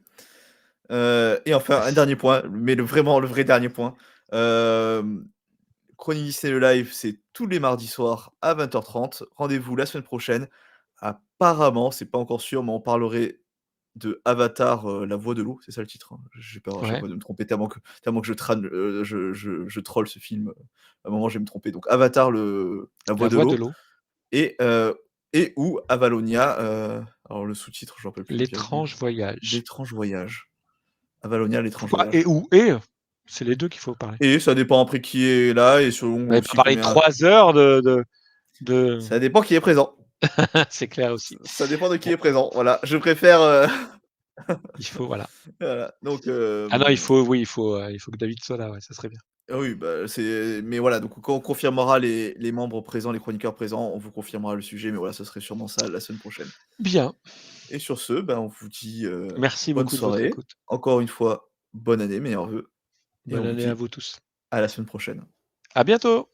Et enfin, un dernier point, mais le vrai dernier point, Chronique Disney le live, c'est tous les mardis soirs à 20h30. Rendez-vous la semaine prochaine. Apparemment, c'est pas encore sûr, mais on parlerait de Avatar, La Voix de l'eau, c'est ça le titre, hein? J'ai peur à chaque Ouais. fois de me tromper tellement que je troll ce film, à un moment je vais me tromper. Donc Avatar La Voix La de Voix de l'eau l'eau. et ou Avalonia, alors le sous-titre, je me rappelle plus lequel. L'étrange voyage. L'étrange voyage. Avalonia, l'étrange Pourquoi voyage. et? C'est les 2 qu'il faut parler. Et ça dépend après qui est là et selon On va aussi pas parler combien 3 heures de ça dépend qui est présent. c'est clair aussi. Ça dépend de qui est présent, voilà. Je préfère, Il faut voilà. voilà, donc Ah non, il faut que David soit là, ouais, ça serait bien. oui, mais voilà, donc quand on confirmera les membres présents, les chroniqueurs présents, on vous confirmera le sujet, mais voilà, ce serait sûrement ça la semaine prochaine. Bien. Et sur ce, on vous dit, Merci bonne beaucoup de votre soirée. écoute. Encore une fois, bonne année, meilleurs vœux et Bonne on vous année dit à vous tous. à la semaine prochaine. À bientôt.